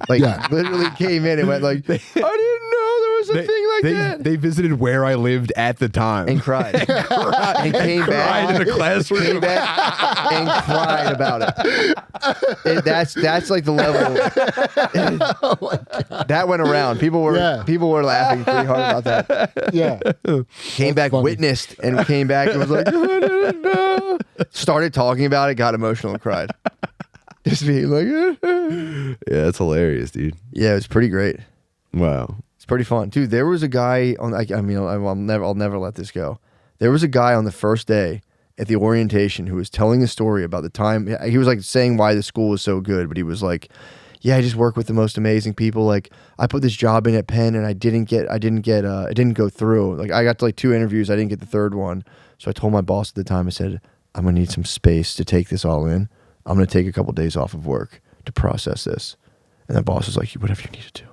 S2: Like
S3: Yeah.
S2: literally came in and went like, I didn't know there was a thing like that.
S1: They visited where I lived at the time.
S2: And cried. And came back.
S1: Cried in the classroom.
S2: Came back and cried about it. That's like the level. That went around. People were laughing pretty hard about that.
S3: Yeah.
S2: Came back,
S3: funny.
S2: witnessed, and came back and was like, I didn't know. Started talking about it, got emotional and cried. Just being like,
S1: Yeah, that's hilarious, dude.
S2: yeah, it was pretty great.
S1: Wow.
S2: It's pretty fun, dude. There was a guy on. I mean, I'll never let this go. There was a guy on the first day, at the orientation who was telling the story about the time. He was like saying why the school was so good, but he was like, yeah, I just work with the most amazing people. Like I put this job in at Penn and it didn't go through. Like I got to like 2 interviews. I didn't get the third one. So I told my boss at the time, I said, I'm going to need some space to take this all in. I'm going to take a couple days off of work to process this. And the boss was like, whatever you need to do.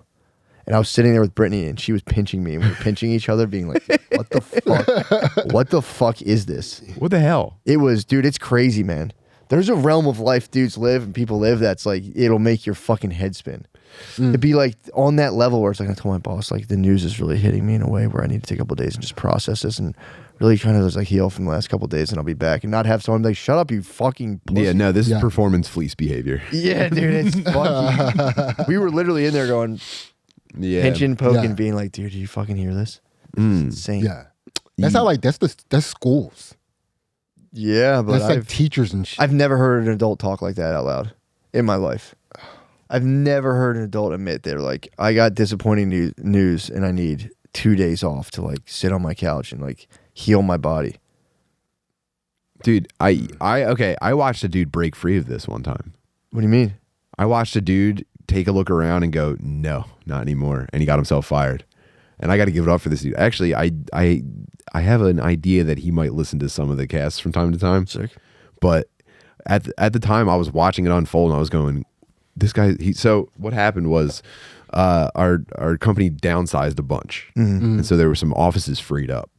S2: And I was sitting there with Brittany and she was pinching me and we were pinching each other being like, what the fuck? What the fuck is this?
S1: What the hell?
S2: It was, dude, it's crazy, man. There's a realm of life dudes live and people live that's like, it'll make your fucking head spin. To be like on that level where it's like, I told my boss, like the news is really hitting me in a way where I need to take a couple of days and just process this and really kind of just like heal from the last couple of days and I'll be back and not have someone be like, shut up, you fucking pussy.
S1: Yeah, no, this is performance fleece behavior.
S2: Yeah, dude, it's fucking. We were literally in there going, pinching, poking, being like, dude, do you fucking hear this? It's insane.
S3: Yeah. That's not like, that's schools.
S2: Yeah, but
S3: That's like teachers and shit.
S2: I've never heard an adult talk like that out loud in my life. I've never heard an adult admit they're like, I got disappointing news and I need 2 days off to like sit on my couch and like heal my body.
S1: Dude, I watched a dude break free of this one time.
S2: What do you mean?
S1: I watched a dude take a look around and go, no, not anymore. And he got himself fired. And I got to give it up for this dude. Actually, I have an idea that he might listen to some of the casts from time to time.
S2: Sick.
S1: But at the time, I was watching it unfold and I was going, this guy, so what happened was our company downsized a bunch. And so there were some offices freed up.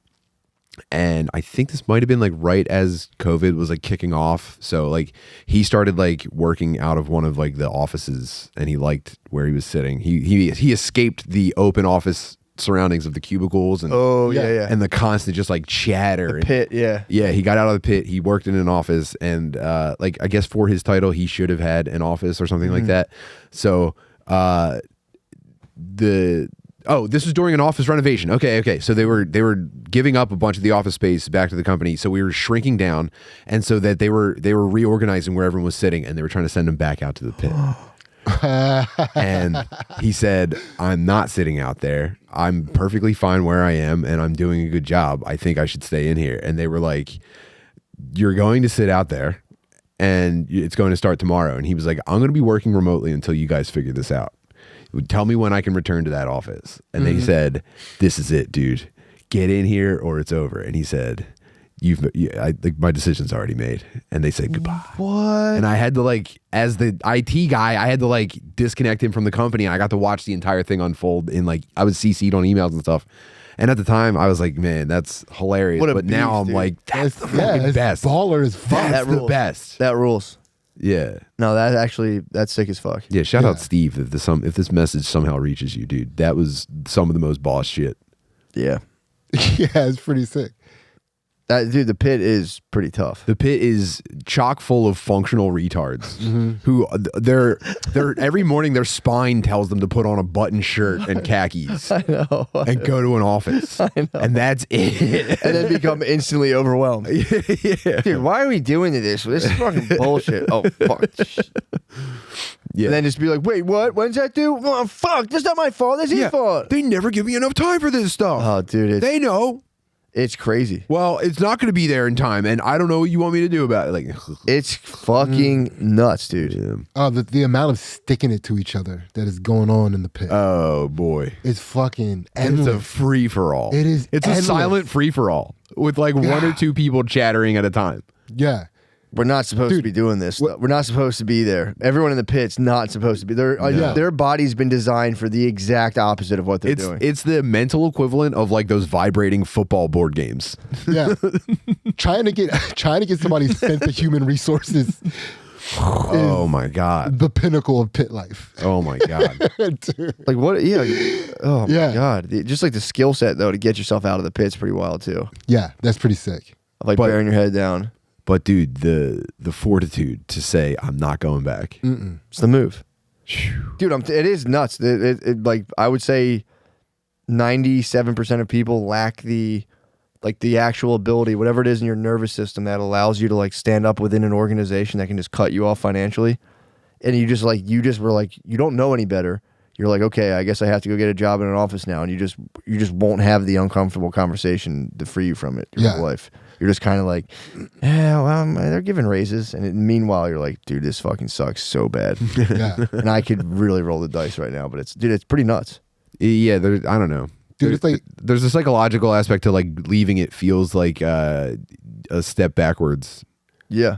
S1: And I think this might have been like right as COVID was like kicking off. So like he started like working out of one of like the offices and he liked where he was sitting. He escaped the open office surroundings of the cubicles and and the constant just like chatter.
S2: The pit, yeah.
S1: Yeah, he got out of the pit. He worked in an office and like I guess for his title he should have had an office or something like that. So this was during an office renovation. Okay. So they were giving up a bunch of the office space back to the company. So we were shrinking down, and so that they were reorganizing where everyone was sitting, and they were trying to send him back out to the pit. And he said, "I'm not sitting out there. I'm perfectly fine where I am, and I'm doing a good job. I think I should stay in here." And they were like, "You're going to sit out there, and it's going to start tomorrow." And he was like, "I'm going to be working remotely until you guys figure this out. Tell me when I can return to that office." And they said, "This is it, dude. Get in here or it's over." And he said, my decision's already made." And they said goodbye.
S2: What?
S1: And I had to like, as the IT guy, I had to like disconnect him from the company. And I got to watch the entire thing unfold in like, I was CC'd on emails and stuff. And at the time I was like, man, that's hilarious.
S2: What a
S1: but now
S2: beast,
S1: I'm
S2: dude.
S1: like, that's the fucking best.
S3: Baller as fuck.
S1: That's the best.
S2: That rules.
S1: Yeah.
S2: No, that's sick as fuck.
S1: Yeah, shout out Steve if this message somehow reaches you, dude. That was some of the most boss shit.
S2: Yeah.
S3: Yeah, it's pretty sick.
S2: Dude, the pit is pretty tough.
S1: The pit is chock full of functional retards who they're every morning their spine tells them to put on a button shirt and khakis and go to an office. And that's it.
S2: And then become instantly overwhelmed.
S1: Yeah.
S2: Dude, why are we doing this? This is fucking bullshit. Oh, fuck.
S1: Yeah.
S2: And then just be like, wait, what? When's that due? Oh, fuck, that's not my fault. That's his fault.
S1: They never give me enough time for this stuff.
S2: Oh, dude.
S1: They know.
S2: It's crazy.
S1: Well, it's not going to be there in time, and I don't know what you want me to do about it. Like,
S2: it's fucking nuts, dude.
S3: Oh, the amount of sticking it to each other that is going on in the pit.
S1: Oh boy,
S3: it's fucking endless.
S1: It's a free for all.
S3: It is.
S1: It's
S3: endless.
S1: a silent free for all with like one or two people chattering at a time.
S3: Yeah.
S2: We're not supposed to be doing this. We're not supposed to be there. Everyone in the pit's not supposed to be there. Their body's been designed for the exact opposite of what they're doing.
S1: It's the mental equivalent of like those vibrating football board games.
S3: Yeah, trying to get somebody spent the human resources.
S1: Oh my god,
S3: the pinnacle of pit life.
S1: Oh my god,
S2: like what? Yeah. Oh my
S3: Yeah.
S2: god. Just like the skill set though to get yourself out of the pit's pretty wild too.
S3: Yeah, that's pretty sick.
S2: Like bearing your head down.
S1: But dude, the fortitude to say I'm not going back.
S2: It's the move, dude. It is nuts. It like I would say, 97% of people lack the actual ability, whatever it is in your nervous system that allows you to like stand up within an organization that can just cut you off financially, and you just were like you don't know any better. You're like, okay, I guess I have to go get a job in an office now, and you just won't have the uncomfortable conversation to free you from it your whole life. You're just kind of like, yeah, well, they're giving raises, and meanwhile you're like, dude, this fucking sucks so bad.
S3: Yeah.
S2: And I could really roll the dice right now, but it's pretty nuts.
S1: Yeah, I don't know.
S3: Dude, it's like
S1: There's a psychological aspect to like leaving. It feels like a step backwards.
S2: Yeah.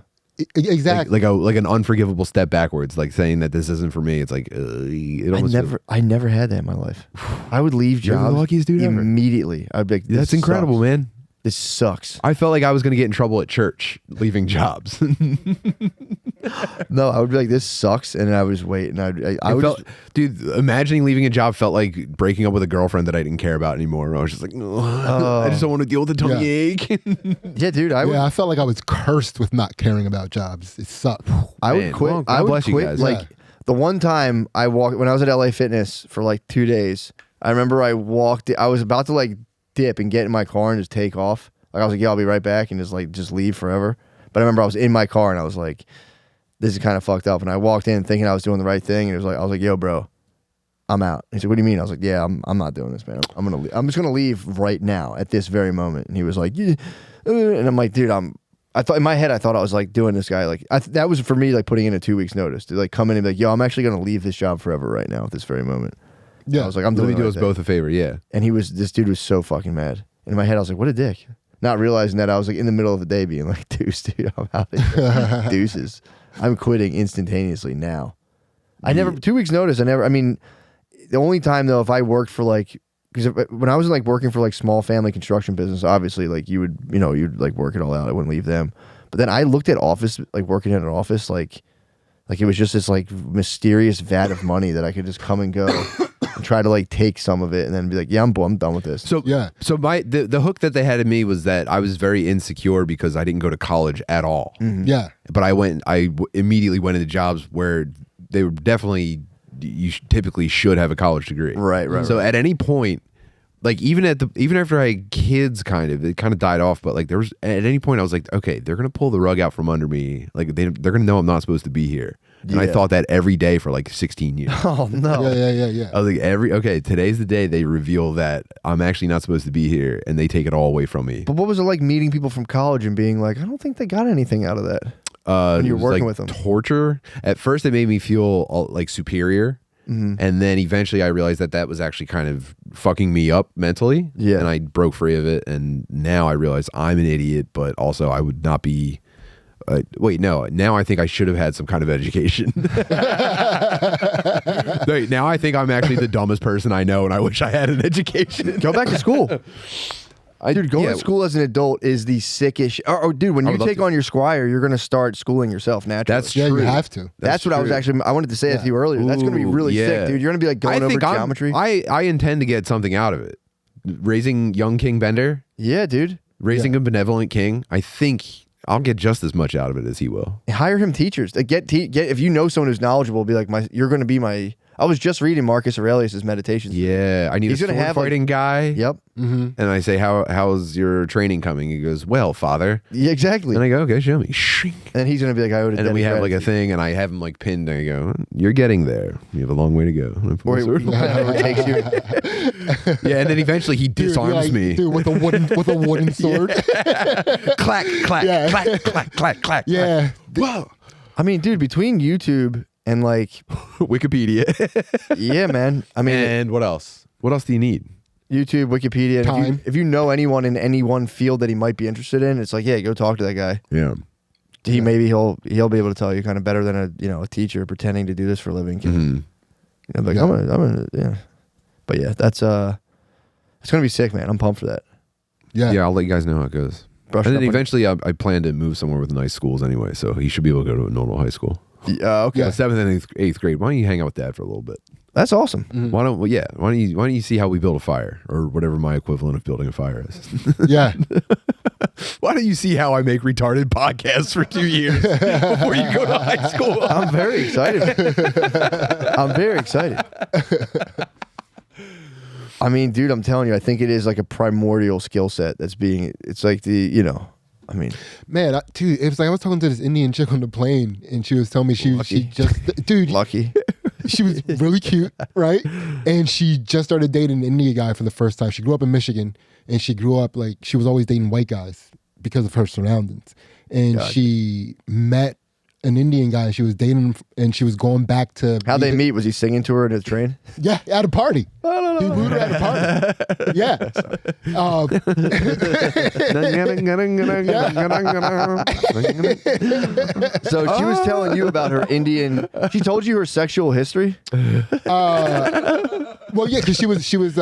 S3: exactly.
S1: Like an unforgivable step backwards. Like saying that this isn't for me. It's like it almost
S2: I never had that in my life. I would leave
S1: You're the
S2: jobs
S1: luckiest dude ever.
S2: immediately. I'd be like, this
S1: That's incredible,
S2: sucks.
S1: man.
S2: This sucks.
S1: I felt like I was going to get in trouble at church leaving jobs.
S2: No, I would be like, this sucks, and I would just wait, and I would
S1: felt,
S2: just,
S1: dude, imagining leaving a job felt like breaking up with a girlfriend that I didn't care about anymore. I was just like, I just don't want to deal with the tummy ache.
S2: yeah, dude,
S3: I felt like I was cursed with not caring about jobs. It sucked.
S2: I would
S1: Man,
S2: quit.
S1: well, God
S2: I would
S1: bless you
S2: quit.
S1: guys.
S2: Like
S3: Yeah.
S2: the one time I walked when I was at LA Fitness for like 2 days. I remember I was about to like dip and get in my car and just take off. Like I was like, yeah, I'll be right back, and just leave forever. But I remember I was in my car and I was like, this is kind of fucked up. And I walked in thinking I was doing the right thing, and I was like, yo, bro, I'm out. He said, what do you mean? I was like, yeah, I'm not doing this, man. I'm just gonna leave right now at this very moment. And he was like, yeah. And I'm like, dude, I thought in my head, I thought I was like doing this guy like that was for me like putting in a 2 weeks notice to like come in and be like, yo, I'm actually gonna leave this job forever right now at this very moment.
S3: Yeah.
S2: I was like, I'm
S1: Let
S2: doing
S1: me
S2: the
S1: do
S2: right
S1: us
S2: thing.
S1: both a favor. Yeah.
S2: And this dude was so fucking mad. And in my head, I was like, what a dick. Not realizing that I was like in the middle of the day being like, deuce, dude, I'm out of here. Deuces. I'm quitting instantaneously now. 2 weeks notice. I mean, the only time though, if I worked for like, because when I was like working for like small family construction business, obviously like you'd like work it all out. I wouldn't leave them. But then I looked at working at an office, like it was just this like mysterious vat of money that I could just come and go and try to like take some of it and then be like, yeah, I'm done with this.
S1: So
S3: Yeah.
S1: So the hook that they had in me was that I was very insecure because I didn't go to college at all.
S3: Yeah.
S1: But I immediately went into jobs where they were definitely typically should have a college degree.
S2: Right.
S1: So at any point, like even after I had kids, it kind of died off. But like there was at any point I was like, okay, they're gonna pull the rug out from under me. Like they're gonna know I'm not supposed to be here. And I
S2: Yeah.
S1: thought that every day for like 16 years.
S2: Oh no.
S3: Yeah.
S1: I was like, today's the day they reveal that I'm actually not supposed to be here, and they take it all away from me.
S2: But what was it like meeting people from college and being like, I don't think they got anything out of that? When you're
S1: it was
S2: working
S1: like
S2: with them.
S1: torture. At first, it made me feel like superior, and then eventually I realized that was actually kind of fucking me up mentally.
S2: Yeah.
S1: And I broke free of it, and now I realize I'm an idiot, but also I would not be. Now I think I should have had some kind of education. Wait, now I think I'm actually the dumbest person I know, and I wish I had an education.
S2: Go back to school. Dude, going to school as an adult is the sickest. Dude, when
S1: I
S2: you
S1: would love
S2: take
S1: to.
S2: on your Squire, you're going to start schooling yourself naturally.
S1: That's
S3: Yeah,
S1: true.
S3: you have to.
S2: That's what I was actually. I wanted to say that to you earlier. That's going to be
S1: Ooh,
S2: really
S1: yeah.
S2: sick, dude. You're going to be like going over geometry.
S1: I intend to get something out of it. Raising young King Bender,
S2: Yeah, dude.
S1: raising a benevolent king. I think I'll get just as much out of it as he will.
S2: Hire him teachers. Like, get if you know someone who's knowledgeable, be like you're going to be my. I was just reading Marcus Aurelius's Meditations.
S1: Yeah, I need
S2: He's
S1: a
S2: gonna
S1: sword
S2: have, like-
S1: fighting guy.
S2: Yep.
S1: And I say, how's your training coming? He goes, well, father.
S2: Yeah, exactly.
S1: And I go, okay, show me. Shink.
S2: And he's going to be like, I owed a
S1: And then we
S2: debt of
S1: have like a
S2: gratitude.
S1: thing, and I have him like pinned, and I go, you're getting there. You have a long way to go. And I pull
S2: Or
S1: the
S2: he
S1: sword.
S2: overtakes you.
S1: Yeah, and then eventually he
S3: Dude,
S1: disarms
S3: like,
S1: me.
S3: Dude, with a wooden sword.
S1: Clack, clack,
S3: Yeah.
S1: clack, clack, clack, clack.
S3: Yeah.
S1: Whoa.
S2: I mean, dude, between YouTube and like,
S1: Wikipedia.
S2: yeah, man. I mean,
S1: And what else? What else do you need?
S2: YouTube, Wikipedia. And
S3: Time.
S2: if you know anyone in any one field that he might be interested in, it's like, yeah, go talk to that guy.
S1: Yeah.
S2: Maybe he'll be able to tell you kind of better than a teacher pretending to do this for a living. Can. Like, I'm gonna, yeah. But yeah, it's gonna be sick, man. I'm pumped for that.
S3: Yeah.
S1: Yeah, I'll let you guys know how it goes.
S2: Brush
S1: And
S2: up
S1: then
S2: on-
S1: eventually I plan to move somewhere with nice schools anyway, so he should be able to go to a normal high school.
S2: Okay,
S3: Yeah.
S1: 7th and 8th grade. Why don't you hang out with Dad for a little bit?
S2: that's awesome.
S1: Why don't you see how we build a fire, or whatever my equivalent of building a fire is?
S3: Yeah.
S1: Why don't you see how I make retarded podcasts for 2 years before you go to high school?
S2: I'm very excited. I'm very excited. I mean, dude, I'm telling you, I think it is like a primordial skill set that's being. It's like I mean,
S3: Man, dude, it was like I was talking to this Indian chick on the plane, and she was telling me she just, dude,
S2: lucky.
S3: she was really cute, right? And she just started dating an Indian guy for the first time. She grew up in Michigan, and she grew up like she was always dating white guys because of her surroundings. And she met an Indian guy. She was dating him, and she was going back to.
S2: How'd they meet? Was he singing to her in a train?
S3: Yeah, at a party. He wooed her at a party. Yeah.
S2: So she was telling you about her Indian. She told you her sexual history.
S3: Well, yeah, because she was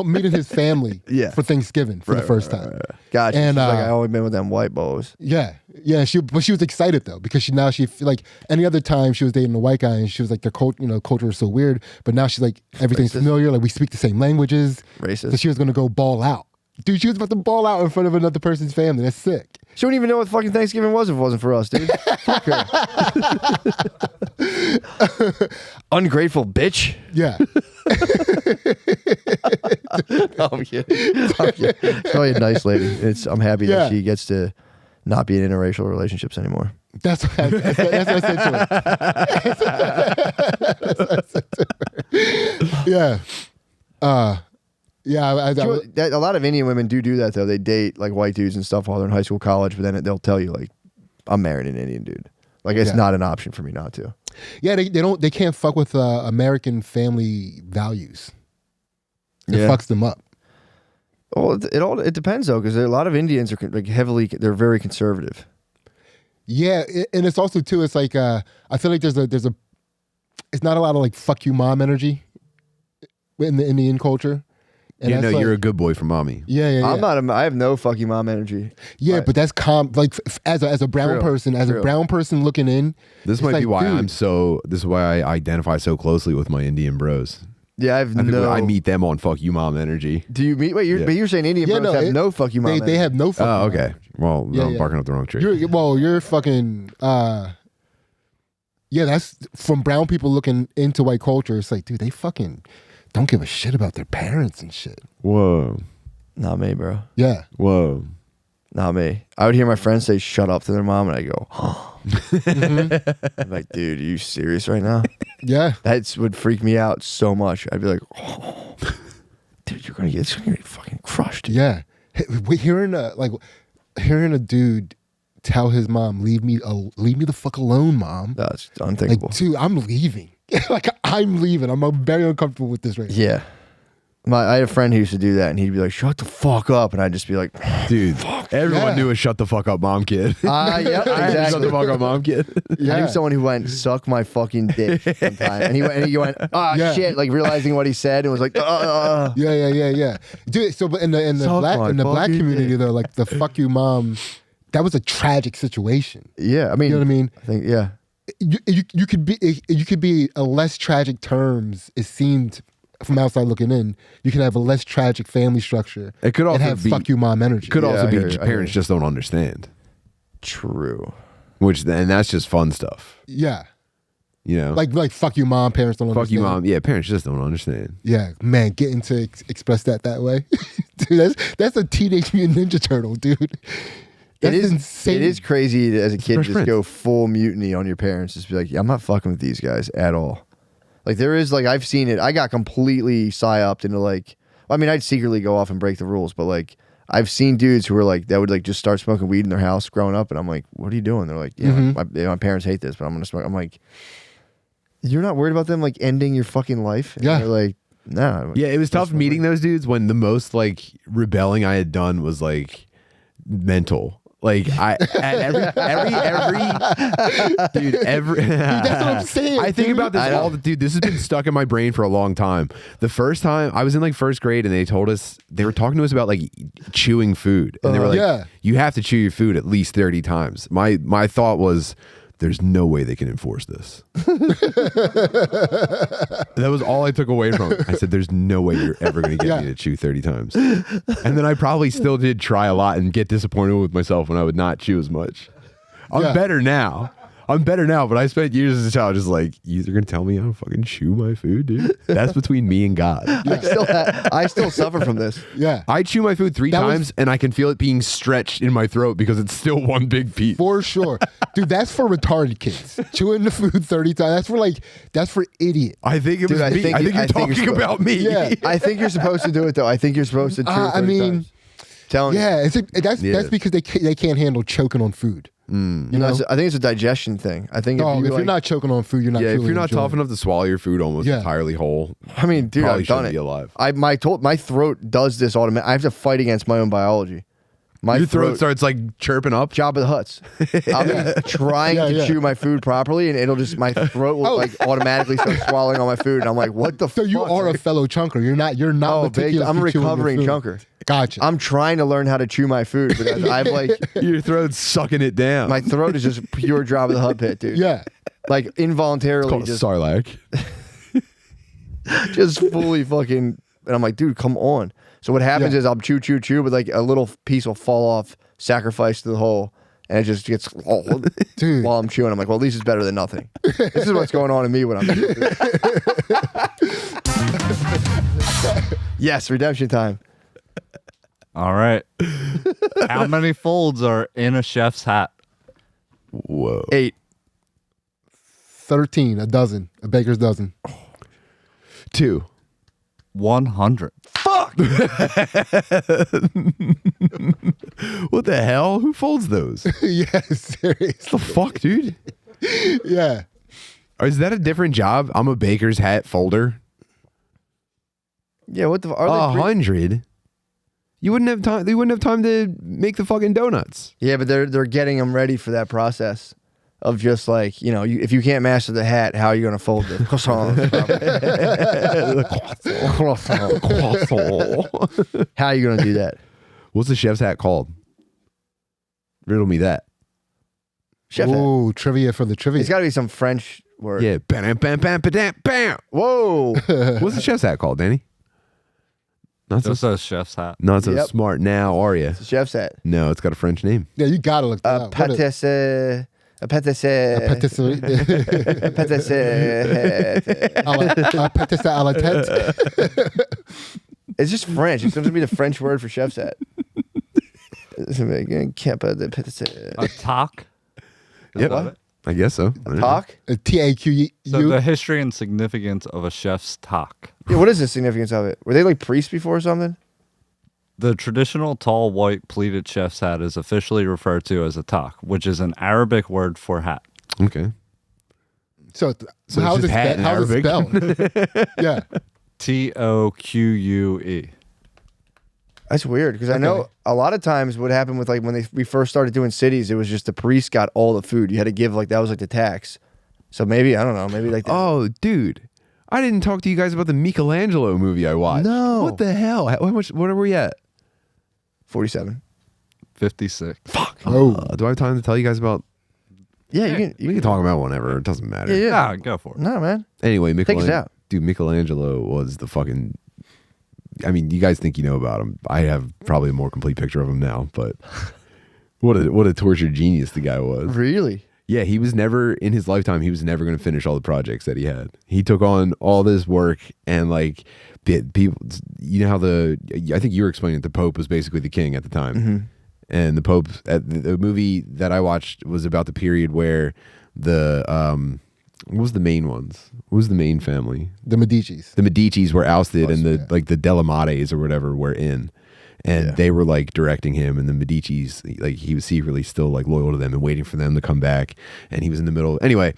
S3: meeting his family for Thanksgiving for the first time.
S2: Gotcha.
S3: And
S2: she's like, I only been with them white boys.
S3: Yeah. But she was excited though, because she like any other time she was dating a white guy and she was like, their culture is so weird. But now she's like, everything's familiar. Like we speak the same languages.
S2: Racist.
S3: So she was gonna go ball out. Dude, she was about to ball out in front of another person's family. That's sick.
S2: She wouldn't even know what fucking Thanksgiving was if it wasn't for us, dude. Fuck her. Ungrateful bitch.
S3: Yeah.
S2: I'm kidding. She's probably a nice lady. I'm happy that she gets to not be in interracial relationships anymore.
S3: That's what I said to her. Yeah.
S2: A lot of Indian women do that though. They date like white dudes and stuff while they're in high school, college, but then they'll tell you like, I'm married an Indian dude. Like it's not an option for me not to.
S3: Yeah, they can't fuck with American family values. It fucks them up.
S2: Well, it depends though, because a lot of Indians are like they're very conservative.
S3: Yeah, and it's also too. It's like I feel like there's a. It's not a lot of like fuck you mom energy in the Indian culture. And
S1: you know,
S3: like,
S1: you're a good boy for mommy.
S3: Yeah.
S2: I'm not. I have no fuck you mom energy.
S3: Yeah, but that's like as a brown person, a brown person looking in.
S1: This might be why This is why I identify so closely with my Indian bros.
S2: Yeah,
S1: I meet them on fuck you mom energy.
S2: Do you meet? But you're saying Indian bros have no fuck you mom energy.
S3: They have no fuck.
S1: Oh, okay. Well, I'm barking up the wrong tree.
S3: You're fucking. Yeah, that's from brown people looking into white culture. It's like, dude, they fucking don't give a shit about their parents and shit.
S1: Whoa.
S2: Not me, bro.
S3: Yeah.
S1: Whoa.
S2: Not me. I would hear my friends say "shut up" to their mom, and I go, I'm like, dude, are you serious right now?
S3: Yeah.
S2: That would freak me out so much. I'd be like, oh, dude, it's gonna get fucking crushed.
S3: Yeah. Hearing a dude tell his mom, leave me the fuck alone, mom.
S2: That's unthinkable.
S3: Like, dude, I'm leaving. Like, I'm leaving. I'm very uncomfortable with this right now.
S2: Yeah. I had a friend who used to do that, and he'd be like, shut the fuck up. And I'd just be like,
S1: dude, everyone knew a shut the fuck up mom kid.
S2: Yeah, exactly.
S1: Shut the fuck up mom kid.
S3: Yeah.
S2: I knew someone who went, suck my fucking dick one time. And he went, shit, like realizing what he said and was like,
S3: Yeah. Dude, so but in the black community though, like the fuck you mom, that was a tragic situation.
S2: Yeah, I mean,
S3: you know what I mean?
S2: I think, yeah.
S3: You could be a less tragic terms, it seemed from outside looking in. You can have a less tragic family structure.
S1: It could also
S3: have
S1: be
S3: fuck you mom energy.
S1: Could also be
S2: I
S1: parents just don't understand.
S2: True.
S1: And that's just fun stuff.
S3: Yeah.
S1: You know,
S3: like fuck you mom, parents don't understand.
S1: Fuck you mom, yeah, parents just don't understand.
S3: Yeah, man, getting to express that way, dude. That's a Teenage Mutant Ninja Turtle, dude. That's insane.
S2: It is crazy as a kid just go full mutiny on your parents. Just be like, yeah, I'm not fucking with these guys at all. Like there is like I've seen it. I got completely psyoped into like. I mean, I'd secretly go off and break the rules, but like I've seen dudes who were like that would like just start smoking weed in their house growing up, and I'm like, what are you doing? They're like, yeah, my parents hate this, but I'm gonna smoke. I'm like, you're not worried about them like ending your fucking life? And they're like, nah.
S1: Yeah, it was tough meeting those dudes when the most like rebelling I had done was like mental. Like dude, that's
S3: what I'm saying.
S1: I think about this dude. This has been stuck in my brain for a long time. The first time I was in like first grade, and they were talking to us about like chewing food, and they were like, "You have to chew your food at least 30 times." My thought was, there's no way they can enforce this. That was all I took away from it. I said, there's no way you're ever going to get me to chew 30 times. And then I probably still did try a lot and get disappointed with myself when I would not chew as much. I'm better now. But I spent years as a child just like, you're going to tell me how to fucking chew my food, dude? That's between me and God.
S2: I still suffer from this.
S3: Yeah.
S1: I chew my food 3 times and I can feel it being stretched in my throat because it's still one big piece.
S3: For sure. Dude, that's for retarded kids. Chewing the food 30 times. That's for idiots.
S1: I think it was me. I think you're talking about me.
S3: Yeah.
S2: I think you're supposed to do it though. I think you're supposed to chew 30 times. Telling you.
S3: Yeah, that's because they can't handle choking on food. You know,
S2: I think it's a digestion thing. I think
S3: if you're not choking on food, you're not.
S1: Yeah, if
S3: truly
S1: you're not
S3: enjoying
S1: tough enough to swallow your food almost entirely whole,
S2: I mean, dude,
S1: probably
S2: I've done
S1: shouldn't
S2: it.
S1: be alive.
S2: My throat does this automatically. I have to fight against my own biology. My
S1: Your throat starts like chirping up.
S2: Jabba the Hutts. I'm trying to chew my food properly, and it'll just my throat will like automatically start swallowing all my food, and I'm like, what the?
S3: So you are a fellow chunker. You're not.
S2: Oh, big, I'm a recovering chunker.
S3: Gotcha.
S2: I'm trying to learn how to chew my food because I've like
S1: Your throat's sucking it down.
S2: my throat is just pure Jabba the Hutt pit, dude.
S3: Yeah.
S2: Like involuntarily,
S1: called
S2: just
S1: Sarlacc.
S2: just fully fucking. And I'm like, dude, come on. So what happens is I'll chew, but like a little piece will fall off, sacrifice to the hole, and it just gets
S3: Dude.
S2: while I'm chewing. I'm like, well, at least it's better than nothing. This is what's going on in me when I'm chewing. Yes, redemption time.
S4: All right. How many folds are in a chef's hat?
S1: Whoa.
S2: 8.
S3: 13, a dozen, a baker's dozen.
S1: 2.
S4: 100.
S1: Fuck! What the hell? Who folds those?
S3: Yeah, seriously.
S1: The fuck, dude?
S3: Yeah.
S1: Or is that a different job? I'm a baker's hat folder.
S2: Yeah, what the? Are they
S1: 100? You wouldn't have time. They wouldn't have time to make the fucking donuts.
S2: Yeah, but they're getting them ready for that process of just like, you know, if you can't master the hat, how are you going to fold the croissant? How are you going to do that?
S1: What's the chef's hat called? Riddle me that.
S2: Chef hat.
S3: Ooh, trivia for the trivia.
S2: It's got to be some French word.
S1: Yeah. Bam, bam, bam, bam, bam.
S2: Whoa.
S1: What's the chef's hat called, Danny? Not so,
S4: Just a chef's hat.
S1: not so
S2: Yep.
S1: smart now, are you?
S2: It's a chef's hat.
S1: No, it's got a French name.
S3: Yeah, you gotta look that up. What
S2: Pâtisserie. A pâtisserie.
S3: a patisserie.
S2: A pâtisserie.
S3: A patisserie à la tête.
S2: It's just French. It's going to be the French word for chef's hat.
S4: A talk? Is
S1: Yep.
S4: that it?
S1: I guess so.
S2: Talk?
S3: A TAQU.
S4: So the history and significance of a chef's talk.
S2: Yeah, what is the significance of it? Were they like priests before or something?
S4: The traditional tall white pleated chef's hat is officially referred to as a talk, which is an Arabic word for hat.
S1: Okay.
S3: So
S1: it's
S3: how's
S1: just
S3: it
S1: hat in
S3: how's it
S1: Arabic?
S3: spelled? Yeah.
S4: TOQUE.
S2: That's weird because I know a lot of times what happened with like when we first started doing cities, it was just the priest got all the food. You had to give like that was like the tax. So maybe I don't know. Maybe like
S1: Oh, dude. I didn't talk to you guys about the Michelangelo movie I watched.
S2: No.
S1: What the hell? How much? What are we at?
S2: 47.
S4: 56.
S3: Oh.
S1: Do I have time to tell you guys about?
S2: Yeah, you
S1: We can talk about whenever. It doesn't matter.
S2: Yeah, yeah.
S4: Yeah, go for it.
S2: No, man.
S1: Anyway,
S2: Take us out.
S1: Dude, Michelangelo was the fucking. I mean, you guys think you know about him. I have probably a more complete picture of him now, but what a tortured genius the guy was.
S2: Really?
S1: Yeah, he was never in his lifetime. He was never going to finish all the projects that he had. He took on all this work and like people. You know how I think you were explaining it, the Pope was basically the king at the time, and the Pope. The movie that I watched was about the period where the what was the main ones? What was the main family?
S3: The Medicis.
S1: The Medicis were ousted, and the like the Delamates or whatever were in. And they were like directing him, and the Medicis, like he was secretly still like loyal to them and waiting for them to come back. And he was in the middle. Anyway,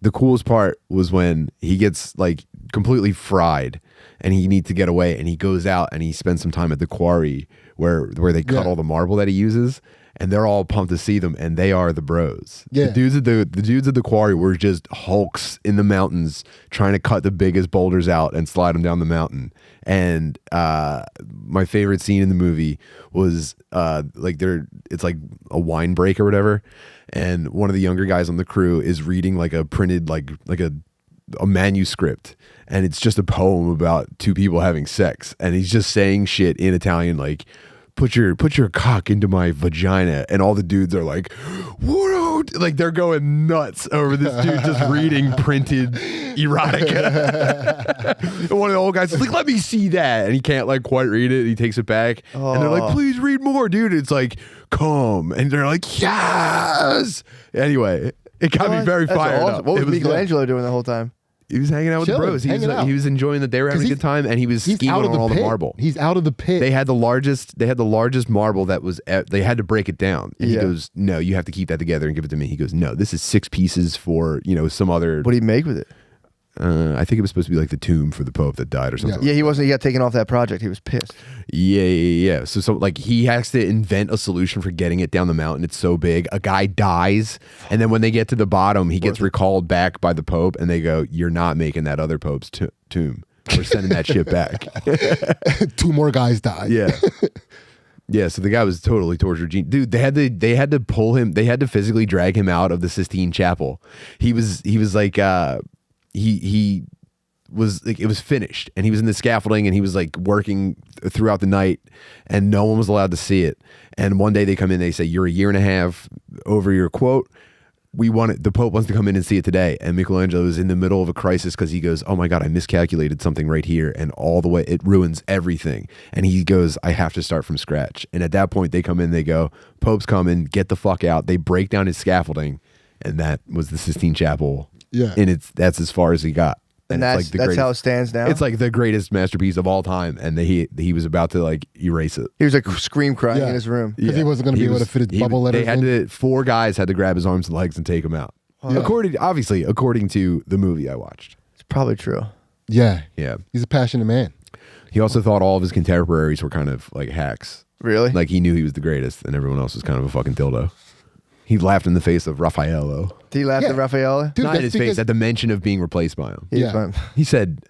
S1: the coolest part was when he gets like completely fried, and he needs to get away, and he goes out and he spends some time at the quarry where they cut all the marble that he uses, and they're all pumped to see them, and they are the bros.
S3: Yeah.
S1: The dudes at the quarry were just hulks in the mountains trying to cut the biggest boulders out and slide them down the mountain. And my favorite scene in the movie was it's like a wine break or whatever, and one of the younger guys on the crew is reading like a printed like a manuscript, and it's just a poem about two people having sex, and he's just saying shit in Italian like put your cock into my vagina, and all the dudes are like, whoa, like they're going nuts over this dude just reading printed erotica. And one of the old guys is like, let me see that, and he can't like quite read it. He takes it back, and they're like, please read more, dude. It's like, come, and they're like, yes. Anyway, it got me very
S2: That's
S1: fired
S2: awesome.
S1: up.
S2: What was
S1: It
S2: Michelangelo doing the whole time?
S1: He was hanging out with the
S3: Chilling,
S1: bros.
S3: hanging out.
S1: He was enjoying that they were having a
S3: 'Cause
S1: good time, and he was
S3: He's
S1: scheming
S3: out of
S1: on all
S3: the
S1: the
S3: pit.
S1: marble.
S3: He's out of the pit.
S1: They had the largest marble that was. They had to break it down, and he
S2: Yeah.
S1: goes, "No, you have to keep that together and give it to me." He goes, "No, this is 6 pieces for some other."
S2: What do you make with it?
S1: I think it was supposed to be like the tomb for the Pope that died or something.
S2: Yeah, he wasn't. He got taken off that project. He was pissed.
S1: Yeah. So like he has to invent a solution for getting it down the mountain. It's so big. A guy dies, and then when they get to the bottom, he gets recalled back by the Pope, and they go, "You're not making that other Pope's tomb. We're sending that shit back."
S3: 2 more guys died.
S1: Yeah. Yeah, so the guy was totally tortured. Dude, they had to pull him. They had to physically drag him out of the Sistine Chapel. He was like he was like, it was finished, and he was in the scaffolding, and he was like working throughout the night, and no one was allowed to see it. And one day they come in, they say, "You're a year and a half over your quote. The Pope wants to come in and see it today." And Michelangelo is in the middle of a crisis because he goes, "Oh my God, I miscalculated something right here." And all the way, it ruins everything. And he goes, "I have to start from scratch." And at that point, they come in, they go, "Pope's coming, get the fuck out." They break down his scaffolding. And that was the Sistine Chapel.
S3: Yeah.
S1: And that's as far as he got.
S2: And
S1: it's
S2: that's how it stands now.
S1: It's like the greatest masterpiece of all time. And he was about to like erase it.
S2: He was like scream crying in his room.
S3: Because he wasn't going to be able to fit his bubble letters
S1: They had
S3: in.
S1: 4 guys had to grab his arms and legs and take him out. According to the movie I watched.
S2: It's probably true.
S3: Yeah.
S1: Yeah.
S3: He's a passionate man.
S1: He also thought all of his contemporaries were kind of like hacks.
S2: Really?
S1: Like he knew he was the greatest and everyone else was kind of a fucking dildo. He laughed in the face of Raffaello.
S2: Did he laugh at Raffaele?
S3: Dude,
S1: Not in
S3: that's
S1: his face
S3: because-
S1: at the mention of being replaced by him.
S3: Yeah.
S1: He said,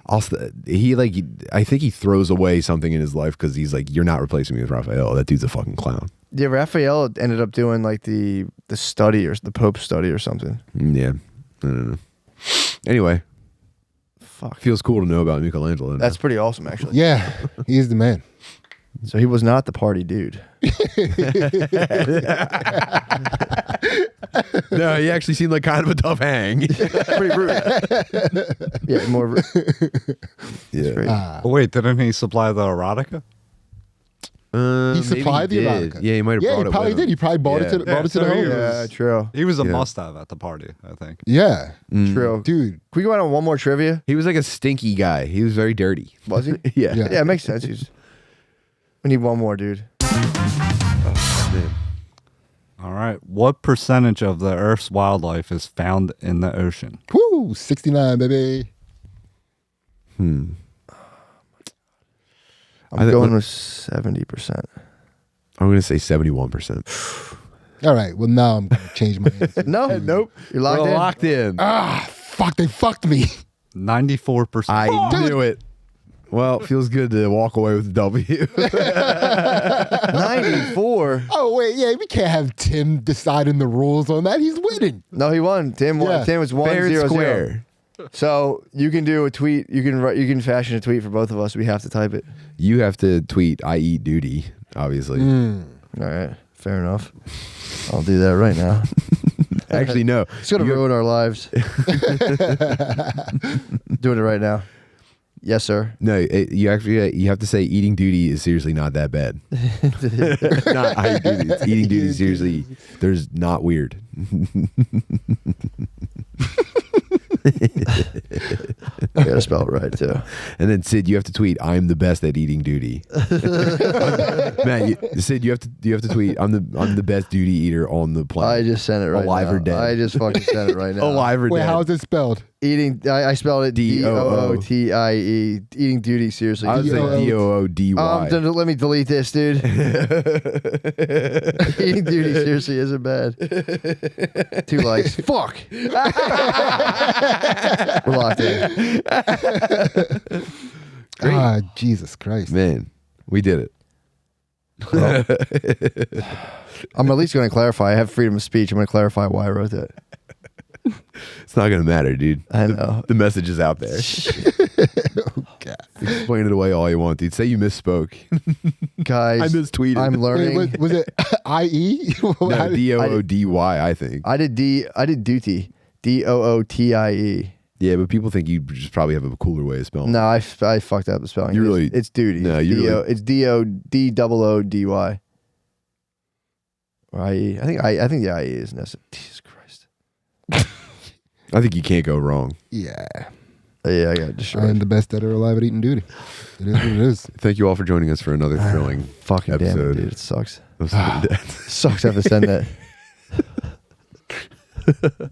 S1: I think he throws away something in his life because he's like, "You're not replacing me with Raphael. That dude's a fucking clown."
S2: Yeah, Raphael ended up doing like the study or the Pope study or something.
S1: Yeah. I don't know. Anyway,
S2: Fuck.
S1: feels cool to know about Michelangelo.
S2: That's pretty awesome, actually.
S3: Yeah. He is the man.
S2: So he was not the party dude.
S1: No, he actually seemed like kind of a tough hang.
S2: Pretty rude. Yeah, more.
S1: Yeah.
S2: Great.
S4: But wait, didn't he supply the erotica?
S3: He
S1: Maybe
S3: supplied the
S1: did.
S3: erotica.
S1: Yeah, he might have
S3: Yeah,
S1: brought
S3: he
S1: it
S3: probably
S1: with
S3: did.
S1: him.
S3: He probably brought it to the,
S4: Yeah.
S3: brought it to
S4: Yeah,
S3: the
S4: so he
S3: home.
S2: Yeah, true.
S4: He was a
S1: Yeah.
S4: must-have at the party, I think.
S3: Yeah.
S2: True.
S3: Dude.
S2: Can we go out on one more trivia?
S1: He was like a stinky guy. He was very dirty.
S2: Was he?
S1: Yeah.
S3: Yeah.
S2: Yeah, it makes sense. We need one more, dude.
S1: Man.
S4: All right. What percentage of the Earth's wildlife is found in the ocean?
S3: Woo, 69, baby.
S2: I'm
S1: I think-
S2: going with 70%.
S1: I'm going to say 71%.
S3: All right. Well, now I'm going to change my answer.
S2: No, nope. You're locked
S1: We're
S2: in.
S1: locked in.
S3: Ah, fuck. They fucked me.
S4: 94%.
S1: I knew it. Well, feels good to walk away with a W.
S2: 94.
S3: Oh, wait. Yeah, we can't have Tim deciding the rules on that. He's winning.
S2: No, he won. Tim won.
S3: Yeah.
S2: Tim was
S1: Fair and
S2: 1-0-0.
S1: square.
S2: So you can do a tweet. You can fashion a tweet for both of us. We have to type it.
S1: You have to tweet, "I eat duty," obviously.
S2: All right. Fair enough. I'll do that right now.
S1: Actually, no.
S2: It's gonna ruin our lives. Doing it right now. Yes, sir.
S1: No, you have to say eating duty is seriously not that bad. Not I eat duty. It's eating duty is seriously, there's not weird.
S2: You gotta spell it right too.
S1: And then Sid, you have to tweet, "I'm the best at eating duty." Matt, Sid, you have to tweet, I'm the best duty eater on the planet."
S2: I just sent it right
S1: Alive
S2: now.
S1: or dead?
S2: I just fucking sent it right now.
S1: Alive or
S3: Wait,
S1: dead?
S3: how is it spelled?
S2: Eating. I spelled it
S1: D-O-O.
S2: DOOTIE. Eating duty. Seriously.
S1: I would say
S3: D-O-O.
S1: DOODY.
S2: Let me delete this, dude. Eating duty seriously isn't bad. 2 likes. Fuck. We're locked in.
S1: Great.
S3: Ah, Jesus Christ.
S1: Man, we did it.
S2: I'm at least going to clarify. I have freedom of speech. I'm going to clarify why I wrote that.
S1: It's not gonna matter, dude.
S2: I know.
S1: The message is out there. Explain it away all you want, dude. Say you misspoke.
S2: Guys,
S1: I mistweeted.
S2: I'm learning.
S3: Wait, was it IE?
S1: No, DOODY, I think.
S2: I did duty. DOOTIE.
S1: Yeah, but people think you just probably have a cooler way of spelling.
S2: No, I fucked up the spelling.
S1: You really-
S2: It's duty.
S1: No,
S2: it's
S1: you
S2: D-O,
S1: really-
S2: it's DOODY. Or IE. I think the IE is necessary. Jesus Christ.
S1: I think you can't go wrong.
S3: Yeah.
S2: Yeah, I got
S3: I
S2: destroyed.
S3: am the best dead or alive at eating duty. It is what it is.
S1: Thank you all for joining us for another thrilling
S2: Fucking damn it,
S1: episode
S2: dude. It sucks.
S1: of Stoner Dadz.
S2: Sucks to have to send that.